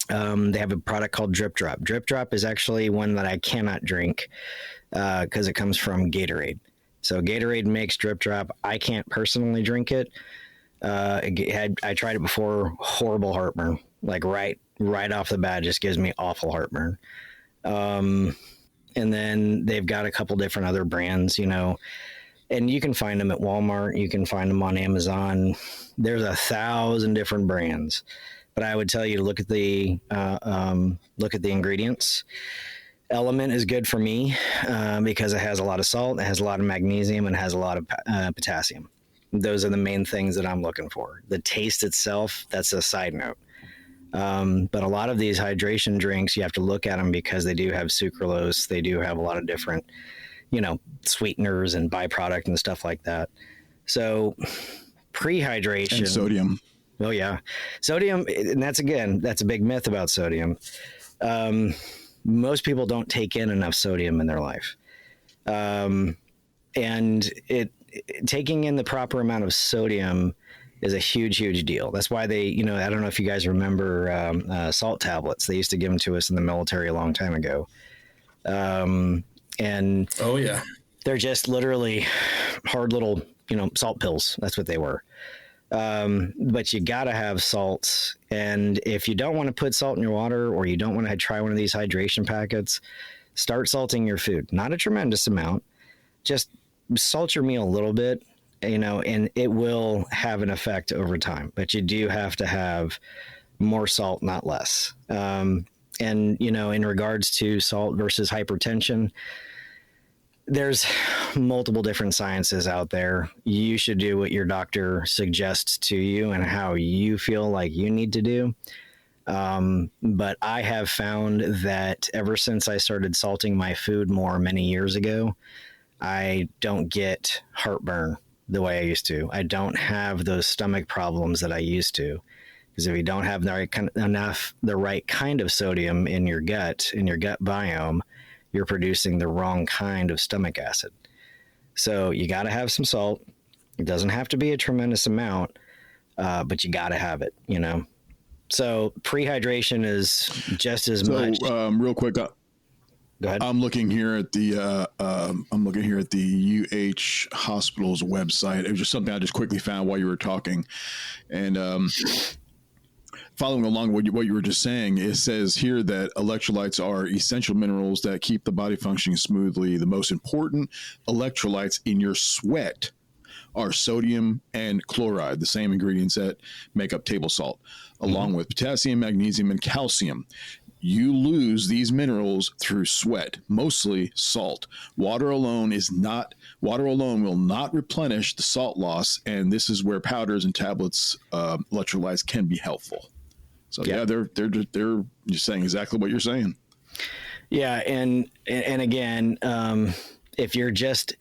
Speaker 8: They have a product called Drip Drop. Drip Drop is actually one that I cannot drink because it comes from Gatorade. So Gatorade makes Drip Drop. I can't personally drink it. I tried it before, horrible heartburn. Like right off the bat, just gives me awful heartburn. And then they've got a couple different other brands, and you can find them at Walmart. You can find them on Amazon. There's 1,000 different brands, but I would tell you to look at the ingredients. Element is good for me because it has a lot of salt, it has a lot of magnesium, and it has a lot of potassium. Those are the main things that I'm looking for. The taste itself, that's a side note. But a lot of these hydration drinks, you have to look at them because they do have sucralose. They do have a lot of different, sweeteners and byproduct and stuff like that. So pre-hydration.
Speaker 5: And sodium.
Speaker 8: Oh, yeah. Sodium, and that's a big myth about sodium. Most people don't take in enough sodium in their life. And taking in the proper amount of sodium is a huge, huge deal. That's why they, I don't know if you guys remember salt tablets. They used to give them to us in the military a long time ago. And
Speaker 7: oh yeah,
Speaker 8: they're just literally hard little, salt pills. That's what they were. But you got to have salts. And if you don't want to put salt in your water, or you don't want to try one of these hydration packets, start salting your food. Not a tremendous amount. Just salt your meal a little bit, and it will have an effect over time. But you do have to have more salt, not less. And, in regards to salt versus hypertension, there's multiple different sciences out there. You should do what your doctor suggests to you and how you feel like you need to do. But I have found that ever since I started salting my food more many years ago, I don't get heartburn the way I used to. I don't have those stomach problems that I used to. Because if you don't have the right kind of sodium in your gut biome, you're producing the wrong kind of stomach acid. So you got to have some salt. It doesn't have to be a tremendous amount, but you got to have it, So pre-hydration is just as much.
Speaker 5: Real quick,
Speaker 8: go ahead.
Speaker 5: I'm looking here at the UH Hospital's website. It was just something I just quickly found while you were talking, and following along what you were just saying, it says here that electrolytes are essential minerals that keep the body functioning smoothly. The most important electrolytes in your sweat are sodium and chloride, the same ingredients that make up table salt, along with potassium, magnesium, and calcium. You lose these minerals through sweat, mostly salt. Water alone will not replenish the salt loss, and this is where powders and tablets, electrolytes can be helpful. So yeah, they're just saying exactly what you're saying.
Speaker 8: Yeah, and again, if you're just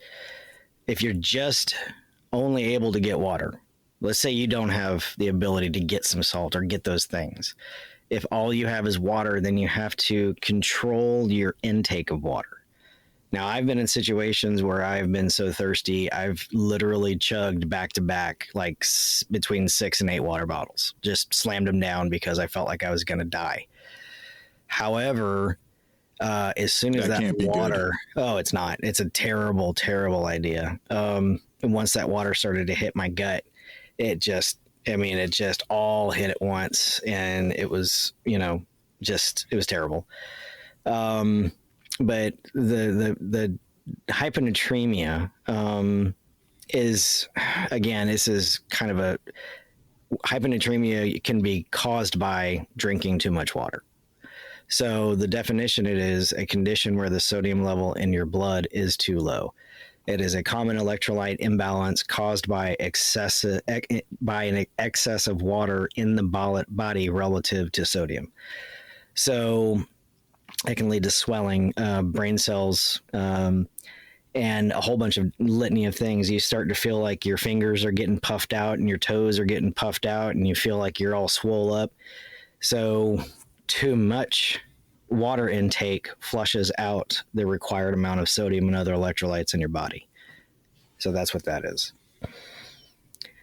Speaker 8: only able to get water, let's say you don't have the ability to get some salt or get those things. If all you have is water, then you have to control your intake of water. Now, I've been in situations where I've been so thirsty, I've literally chugged back to back, like between 6 and 8 water bottles, just slammed them down because I felt like I was going to die. However, as soon as that water, it's not, it's a terrible, terrible idea. And once that water started to hit my gut, it just all hit at once, and it was, it was terrible. But the hyponatremia is, again, this is kind of a hyponatremia can be caused by drinking too much water. So the definition, it is a condition where the sodium level in your blood is too low. It is a common electrolyte imbalance caused by an excess of water in the body relative to sodium. So it can lead to swelling, brain cells, and a whole bunch of litany of things. You start to feel like your fingers are getting puffed out and your toes are getting puffed out, and you feel like you're all swole up. So too much water intake flushes out the required amount of sodium and other electrolytes in your body. So that's what that is.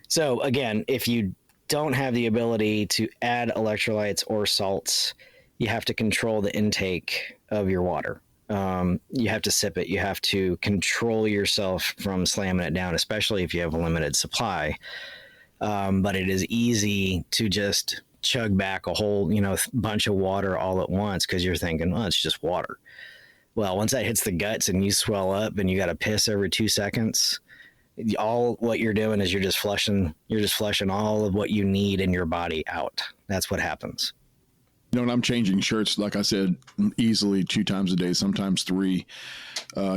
Speaker 8: So again, if you don't have the ability to add electrolytes or salts, you have to control the intake of your water. You have to sip it. You have to control yourself from slamming it down, especially if you have a limited supply. But it is easy to just chug back a whole, bunch of water all at once because you're thinking, well, it's just water. Well, once that hits the guts and you swell up and you got to piss every 2 seconds, all what you're doing is you're just flushing all of what you need in your body out. That's what happens.
Speaker 5: And I'm changing shirts, like I said, easily 2 times a day, sometimes 3,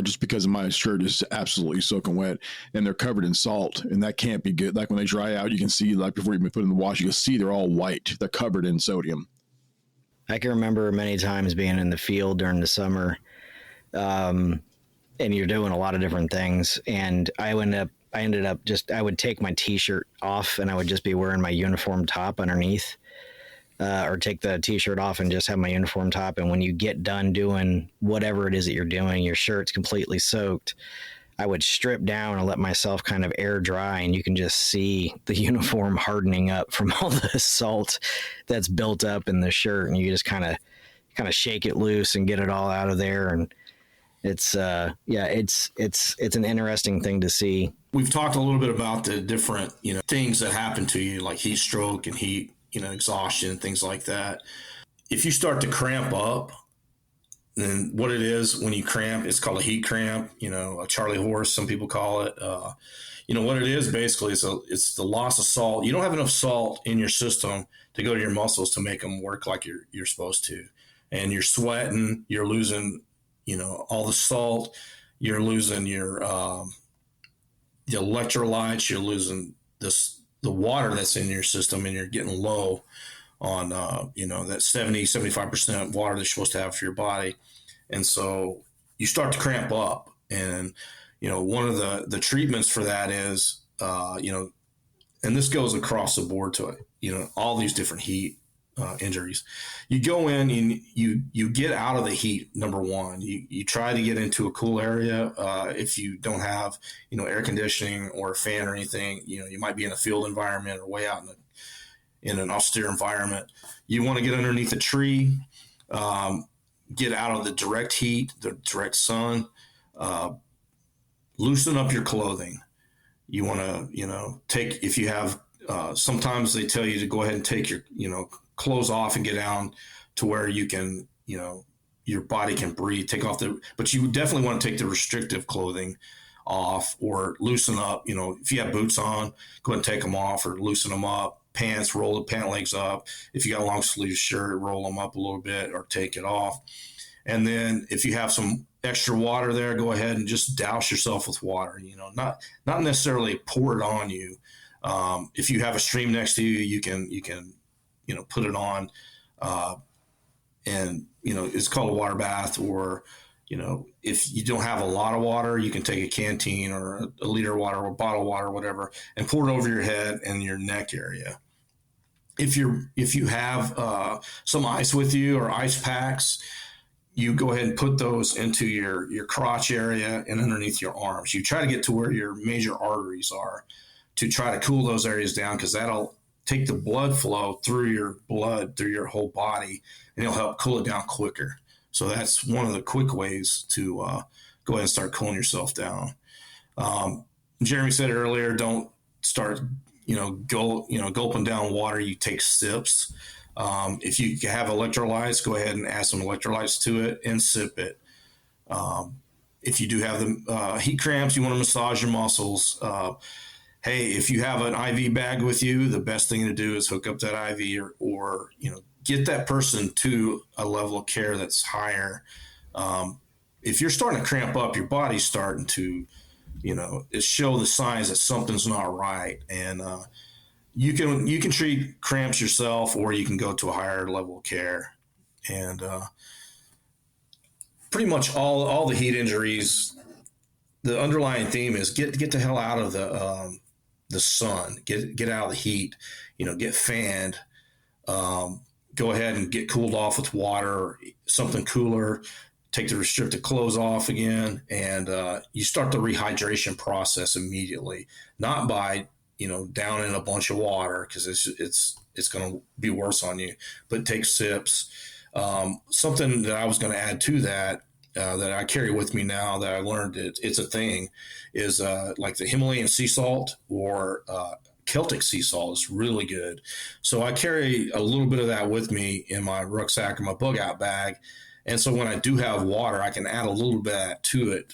Speaker 5: just because my shirt is absolutely soaking wet and they're covered in salt, and that can't be good. Like when they dry out, you can see, like before you put in the wash, you can see they're all white. They're covered in sodium.
Speaker 8: I can remember many times being in the field during the summer, and you're doing a lot of different things. And I would take my t-shirt off and I would just be wearing my uniform top underneath. Or take the t-shirt off and just have my uniform top. And when you get done doing whatever it is that you're doing, your shirt's completely soaked. I would strip down and let myself kind of air dry, and you can just see the uniform hardening up from all the salt that's built up in the shirt. And you just kind of shake it loose and get it all out of there. And it's an interesting thing to see.
Speaker 7: We've talked a little bit about the different, things that happen to you, like heat stroke and heat, exhaustion, things like that. If you start to cramp up, then what it is when you cramp, it's called a heat cramp, a Charlie horse, some people call it. What it is basically is it's the loss of salt. You don't have enough salt in your system to go to your muscles to make them work like you're supposed to. And you're sweating, you're losing, all the salt, you're losing your the electrolytes, you're losing the water that's in your system, and you're getting low on, that 75% water that you're supposed to have for your body. And so you start to cramp up. And, one of the treatments for that is, and this goes across the board to it, all these different heat injuries. You go in and you get out of the heat. Number one, you try to get into a cool area. If you don't have, air conditioning or a fan or anything, you might be in a field environment or way out in an austere environment. You want to get underneath a tree, get out of the direct heat, the direct sun, loosen up your clothing. You want to, take, if you have, sometimes they tell you to go ahead and take your, clothes off and get down to where you can, your body can breathe, but you definitely want to take the restrictive clothing off or loosen up. If you have boots on, go ahead and take them off or loosen them up. Pants, roll the pant legs up. If you got a long sleeve shirt, roll them up a little bit or take it off. And then if you have some extra water there, go ahead and just douse yourself with water, not necessarily pour it on you. If you have a stream next to you, you can, put it on, and, it's called a water bath. Or, if you don't have a lot of water, you can take a canteen or a liter of water or a bottle of water, or whatever, and pour it over your head and your neck area. If you have some ice with you or ice packs, you go ahead and put those into your crotch area and underneath your arms. You try to get to where your major arteries are to try to cool those areas down, because that'll take the blood flow through your whole body, and it'll help cool it down quicker. So that's one of the quick ways to go ahead and start cooling yourself down. Jeremy said earlier, don't start, gulping down water. You take sips. If you have electrolytes, go ahead and add some electrolytes to it and sip it. If you do have the heat cramps, you want to massage your muscles. Hey, if you have an IV bag with you, the best thing to do is hook up that IV or get that person to a level of care that's higher. If you're starting to cramp up, your body's starting to, show the signs that something's not right. And you can treat cramps yourself, or you can go to a higher level of care. And pretty much all the heat injuries, the underlying theme is get the hell out of the sun, get out of the heat, get fanned, go ahead and get cooled off with water, something cooler, take the restricted clothes off again. And you start the rehydration process immediately, not by, downing a bunch of water, because it's going to be worse on you, but take sips. Something that I was going to add to that, that I carry with me now that I learned it's a thing, is like the Himalayan sea salt or Celtic sea salt is really good. So I carry a little bit of that with me in my rucksack or my bug out bag. And so when I do have water, I can add a little bit of that to it.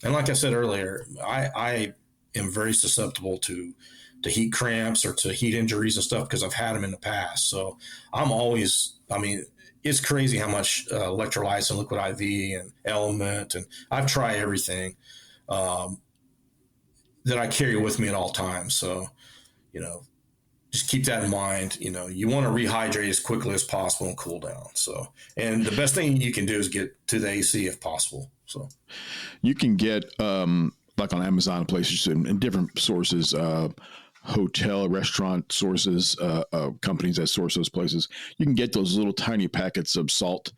Speaker 7: And like I said earlier, I am very susceptible to heat cramps or to heat injuries and stuff because I've had them in the past. So I'm always, it's crazy how much electrolytes and liquid IV and element, and I've tried everything that I carry with me at all times. So, just keep that in mind. You want to rehydrate as quickly as possible and cool down. So, and the best thing you can do is get to the AC if possible. So
Speaker 5: you can get, like on Amazon places and different sources, hotel, restaurant sources, companies that source those places. You can get those little tiny packets of salt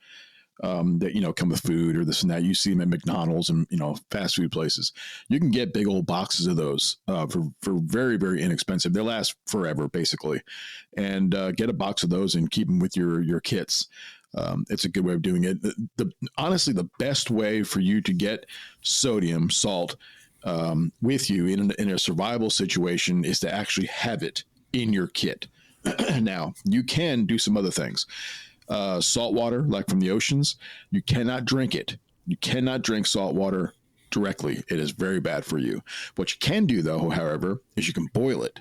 Speaker 5: that, come with food or this and that. You see them at McDonald's and, fast food places. You can get big old boxes of those for very, very inexpensive. They last forever, basically. And get a box of those and keep them with your kits. It's a good way of doing it. Honestly, the best way for you to get sodium, salt, with you in a survival situation is to actually have it in your kit. Now, you can do some other things. Salt water, like from the oceans, you cannot drink it. You cannot drink salt water directly. It is very bad for you. What you can do, though, however, is you can boil it.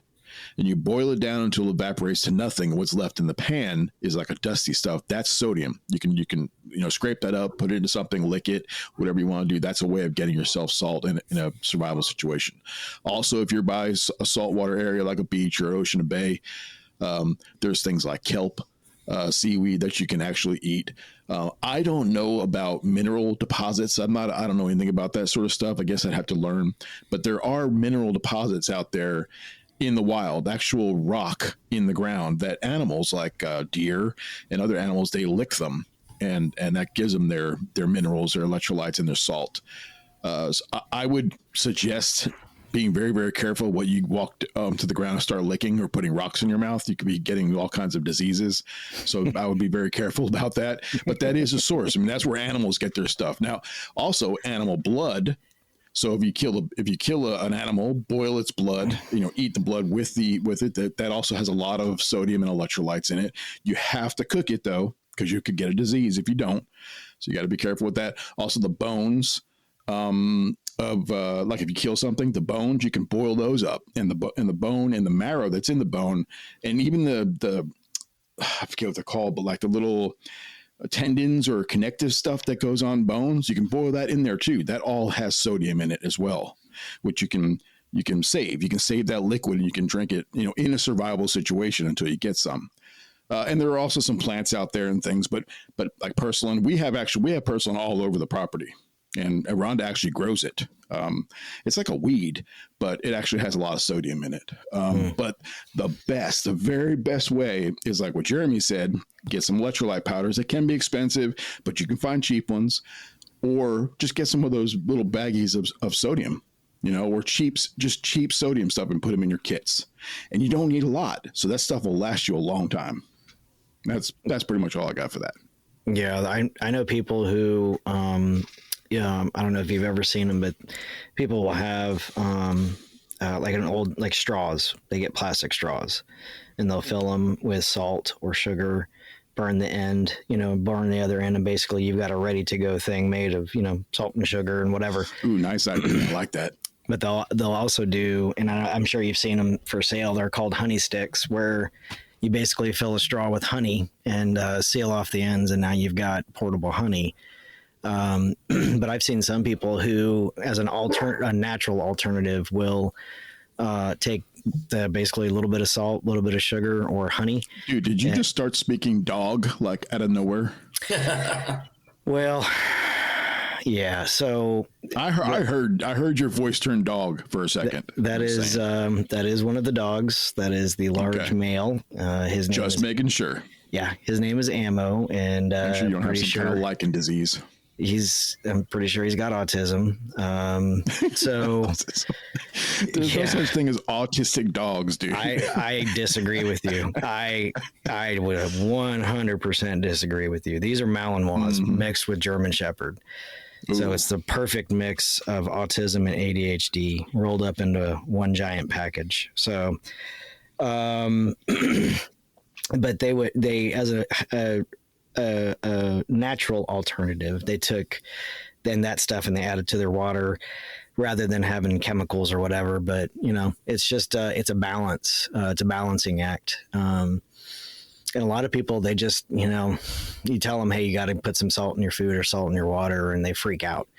Speaker 5: And you boil it down until it evaporates to nothing. What's left in the pan is like a dusty stuff. That's sodium. You can scrape that up, put it into something, lick it, whatever you want to do. That's a way of getting yourself salt in a survival situation. Also, if you're by a saltwater area like a beach or ocean or bay, there's things like kelp, seaweed that you can actually eat. I don't know about mineral deposits. I don't know anything about that sort of stuff. I guess I'd have to learn. But there are mineral deposits out there in the wild, actual rock in the ground that animals like deer and other animals, they lick them, and that gives them their minerals, their electrolytes, and their salt. So I would suggest being very, very careful what you walk to the ground and start licking or putting rocks in your mouth. You could be getting all kinds of diseases. So I would be very careful about that. But that is a source. That's where animals get their stuff. Now, also animal blood. So if you kill an animal, boil its blood, eat the blood with it. That also has a lot of sodium and electrolytes in it. You have to cook it though, because you could get a disease if you don't. So you got to be careful with that. Also, the bones like if you kill something, the bones, you can boil those up, and the bone and the marrow that's in the bone, and even the I forget what they're called, but like the little tendons or connective stuff that goes on bones, you can boil that in there too. That all has sodium in it as well, which you can save. You can save that liquid and you can drink it, in a survival situation until you get some. And there are also some plants out there and things, but like purslane, we have purslane all over the property, and Rhonda actually grows it. It's like a weed, but it actually has a lot of sodium in it. But the very best way is like what Jeremy said, get some electrolyte powders. It can be expensive, but you can find cheap or just get some of those little baggies of sodium, or cheap sodium stuff and put them in your kits. And you don't need a lot. So that stuff will last you a long time. That's pretty much all I got for that.
Speaker 8: Yeah. I know people who, I don't know if you've ever seen them, but people will have like an old, like straws. They get plastic straws and they'll fill them with salt or sugar, burn the end, burn the other end. And basically you've got a ready to go thing made of, salt and sugar and whatever.
Speaker 5: Ooh, nice idea. I like that.
Speaker 8: But they'll also do, and I'm sure you've seen them for sale. They're called honey sticks, where you basically fill a straw with honey and seal off the ends. And now you've got portable honey. But I've seen some people who, as a natural alternative, will take basically a little bit of salt, a little bit of sugar, or honey.
Speaker 5: Dude, did you just start speaking dog like out of nowhere?
Speaker 8: Well, yeah. So
Speaker 5: I heard your voice turn dog for a second.
Speaker 8: That is one of the dogs. That is the large male. His name
Speaker 5: just making sure.
Speaker 8: Yeah, his name is Ammo, and
Speaker 5: make sure you don't have some kind of lichen disease.
Speaker 8: I'm pretty sure he's got autism. So
Speaker 5: there's no such thing as autistic dogs, dude.
Speaker 8: I disagree with you. I would 100% disagree with you. These are Malinois mixed with German Shepherd. So it's the perfect mix of autism and ADHD rolled up into one giant package. So, but they as a natural alternative, they took then that stuff and they added to their water rather than having chemicals or whatever. But it's just it's a balance. It's a balancing act. And a lot of people, they just, you tell them, hey, you got to put some salt in your food or salt in your water, and they freak out.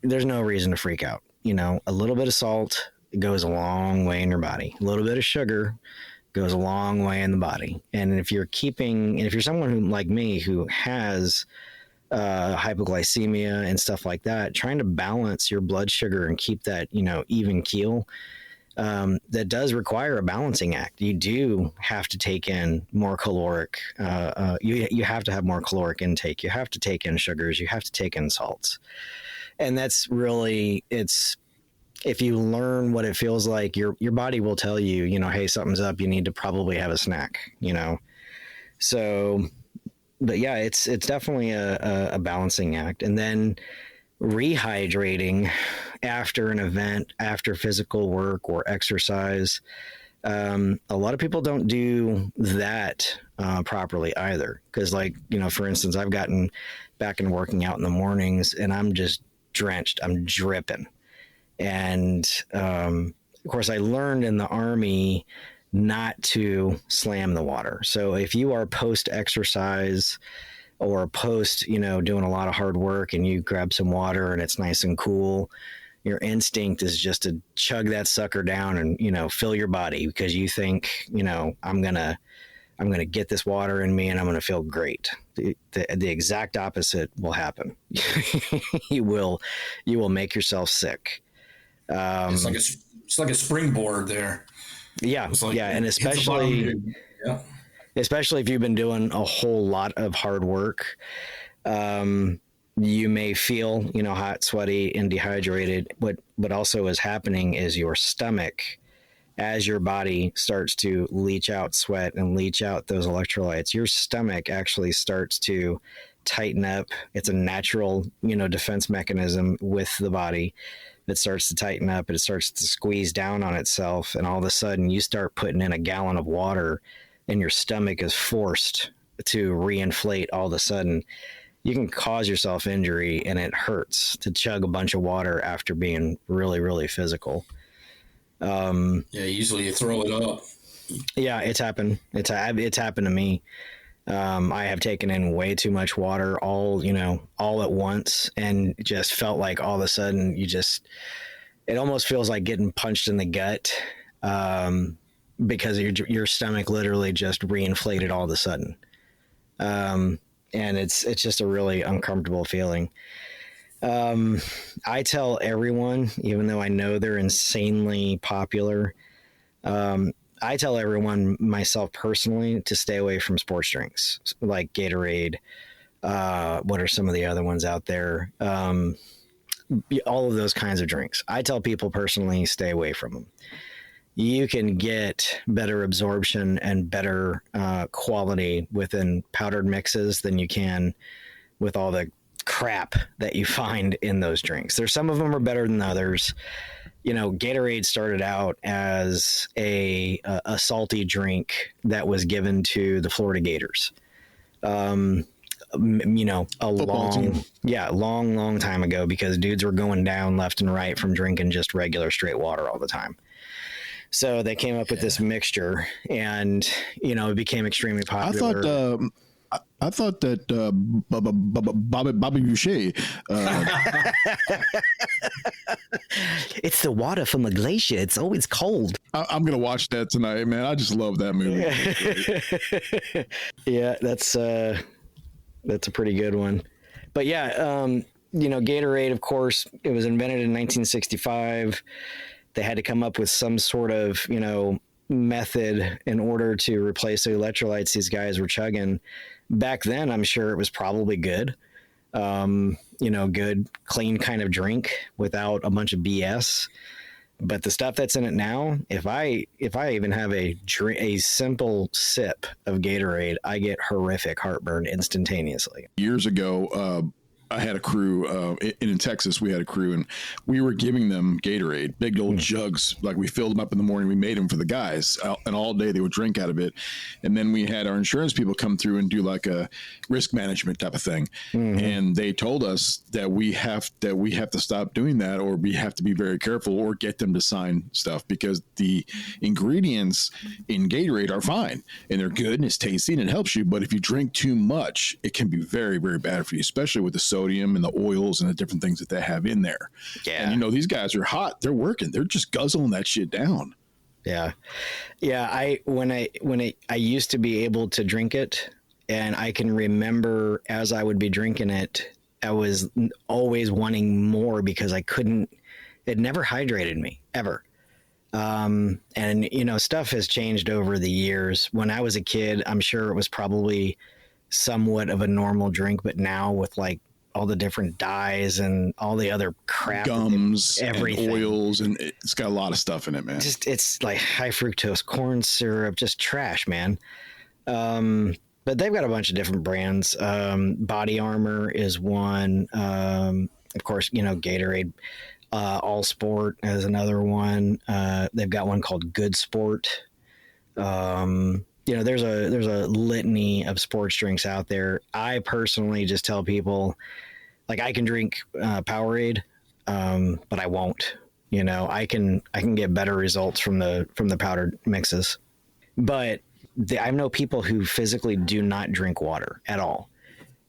Speaker 8: There's no reason to freak out. A little bit of salt goes a long way in your body. A little bit of sugar goes a long way in the body. And if you're someone who, like me, who has hypoglycemia and stuff like that, trying to balance your blood sugar and keep that, even keel, that does require a balancing act. You do have to take in more caloric. You have to have more caloric intake. You have to take in sugars. You have to take in salts. And that's really, if you learn what it feels like, your body will tell you, hey, something's up. You need to probably have a snack, So, but yeah, it's definitely a balancing act. And then rehydrating after an event, after physical work or exercise. A lot of people don't do that properly either. Because for instance, I've gotten back in working out in the mornings and I'm just drenched. I'm dripping. And of course, I learned in the Army not to slam the water. So if you are post-exercise or post, doing a lot of hard work and you grab some water and it's nice and cool, your instinct is just to chug that sucker down and, fill your body because you think, I'm going to get this water in me and I'm going to feel great. The exact opposite will happen. You will make yourself sick.
Speaker 7: It's like a springboard there.
Speaker 8: Yeah. And especially if you've been doing a whole lot of hard work, you may feel, hot, sweaty, and dehydrated. What also is happening is your stomach, as your body starts to leach out sweat and leach out those electrolytes, your stomach actually starts to tighten up. It's a natural, defense mechanism with the body that starts to tighten up and it starts to squeeze down on itself. And all of a sudden you start putting in a gallon of water and your stomach is forced to reinflate all of a sudden. You can cause yourself injury and it hurts to chug a bunch of water after being really, really physical.
Speaker 7: Usually you throw it up.
Speaker 8: Yeah, it's happened. It's happened to me. I have taken in way too much water all at once and just felt like all of a sudden it almost feels like getting punched in the gut, because your stomach literally just reinflated all of a sudden. And it's just a really uncomfortable feeling. I tell everyone, even though I know they're insanely popular, I tell everyone, myself personally, to stay away from sports drinks like Gatorade. What are some of the other ones out there? All of those kinds of drinks. I tell people personally, stay away from them. You can get better absorption and better quality within powdered mixes than you can with all the crap that you find in those drinks. There's some of them are better than others. Gatorade started out as a salty drink that was given to the Florida Gators. A long time ago, because dudes were going down left and right from drinking just regular straight water all the time. So they came up with this mixture, and it became extremely popular.
Speaker 5: I thought that Bobby Boucher.
Speaker 8: It's the water from a glacier. It's always cold.
Speaker 5: I'm gonna watch that tonight, man. I just love that movie.
Speaker 8: Yeah, that's a pretty good one. But yeah, Gatorade, of course, it was invented in 1965. They had to come up with some sort of, method in order to replace the electrolytes these guys were chugging. Back then, I'm sure it was probably good. good, clean kind of drink without a bunch of BS. But the stuff that's in it now, if I even have a simple sip of Gatorade, I get horrific heartburn instantaneously.
Speaker 5: Years ago, I had a crew in Texas. We had a crew, and we were giving them Gatorade, big old jugs. Like, we filled them up in the morning. We made them for the guys, and all day they would drink out of it. And then we had our insurance people come through and do like a risk management type of thing. And they told us that we have to stop doing that, or we have to be very careful, or get them to sign stuff, because the ingredients in Gatorade are fine and they're good and it's tasty and it helps you. But if you drink too much, it can be very, very bad for you, especially with the sodium and the oils and the different things that they have in there. Yeah. And these guys are hot. They're working. They're just guzzling that shit down.
Speaker 8: Yeah. Yeah. I used to be able to drink it, and I can remember as I would be drinking it, I was always wanting more because it never hydrated me ever. And stuff has changed over the years. When I was a kid, I'm sure it was probably somewhat of a normal drink, but now with like all the different dyes and all the other crap,
Speaker 5: gums,
Speaker 8: everything,
Speaker 5: and oils, and it's got a lot of stuff in it, man.
Speaker 8: It's like high fructose corn syrup, just trash, man. But they've got a bunch of different brands. Body Armor is one. Of course, Gatorade. All Sport is another one. They've got one called Good Sport. There's a litany of sports drinks out there. I personally just tell people, like, I can drink Powerade, but I won't. I can get better results from the powdered mixes. But I know people who physically do not drink water at all,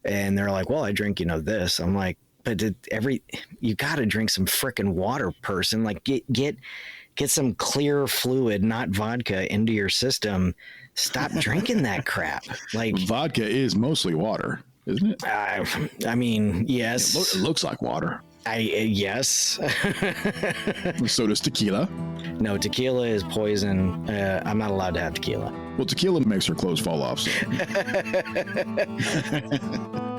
Speaker 8: and they're like, "Well, I drink this." I'm like, "But you got to drink some frickin' water, person. Like, get some clear fluid, not vodka, into your system. Stop drinking that crap." Like,
Speaker 5: vodka is mostly water, isn't it?
Speaker 8: I mean, yes.
Speaker 5: It looks like water.
Speaker 8: Yes.
Speaker 5: So does tequila.
Speaker 8: No, tequila is poison. I'm not allowed to have tequila.
Speaker 5: Well, tequila makes her clothes fall off. So.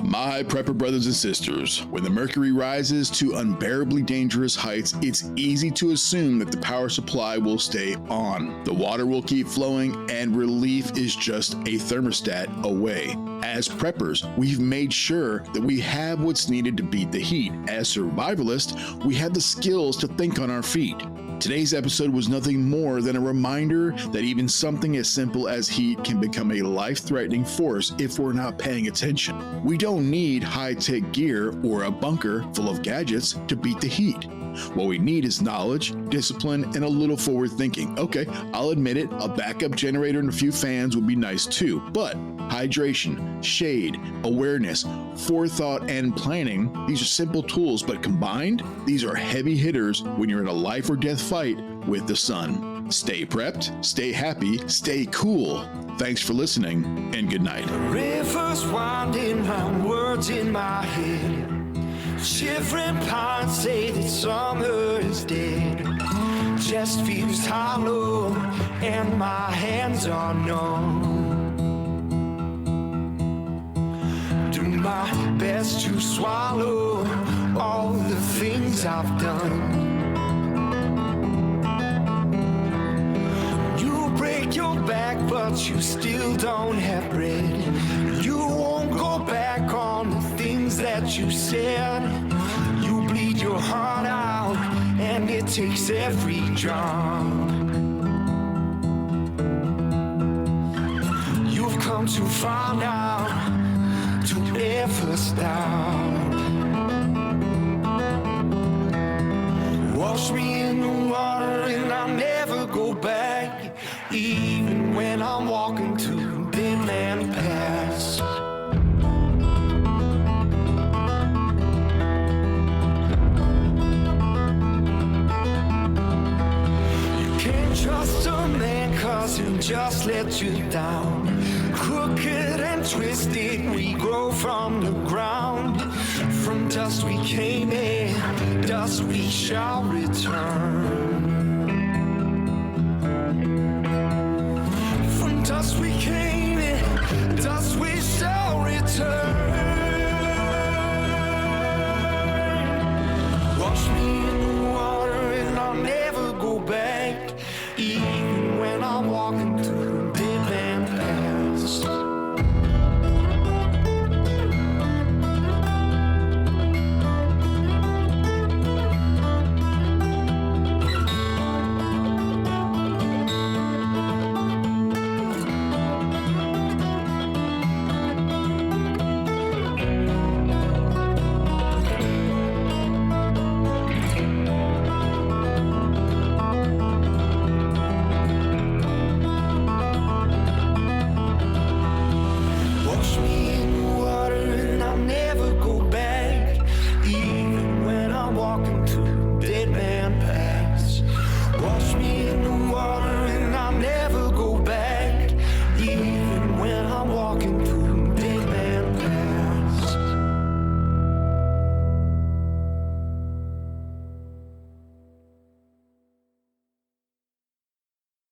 Speaker 5: My prepper brothers and sisters, when the mercury rises to unbearably dangerous heights, it's easy to assume that the power supply will stay on. The water will keep flowing, and relief is just a thermostat away. As preppers, we've made sure that we have what's needed to beat the heat. As survivalists, we have the skills to think on our feet. Today's episode was nothing more than a reminder that even something as simple as heat can become a life-threatening force if we're not paying attention. We don't need high-tech gear or a bunker full of gadgets to beat the heat. What we need is knowledge, discipline, and a little forward thinking. Okay, I'll admit it, a backup generator and a few fans would be nice too, but hydration, shade, awareness, forethought, and planning, these are simple tools, but combined, these are heavy hitters when you're in a life or death fight with the sun. Stay prepped, stay happy, stay cool. Thanks for listening, and good night.
Speaker 6: Rivers winding round words in my head. Shivering pines say that summer is dead. Chest feels hollow and my hands are numb. Do my best to swallow all the things I've done. You break your back but you still don't have bread. You won't go back on the things that you said. You bleed your heart out and it takes every drop. You've come too far now to ever stop. Wash me in the water and I'll never go back, even when I'm walking to dead man pass. Trust a man cause he'll just let you down. Crooked and twisted we grow from the ground. From dust we came in, dust we shall return.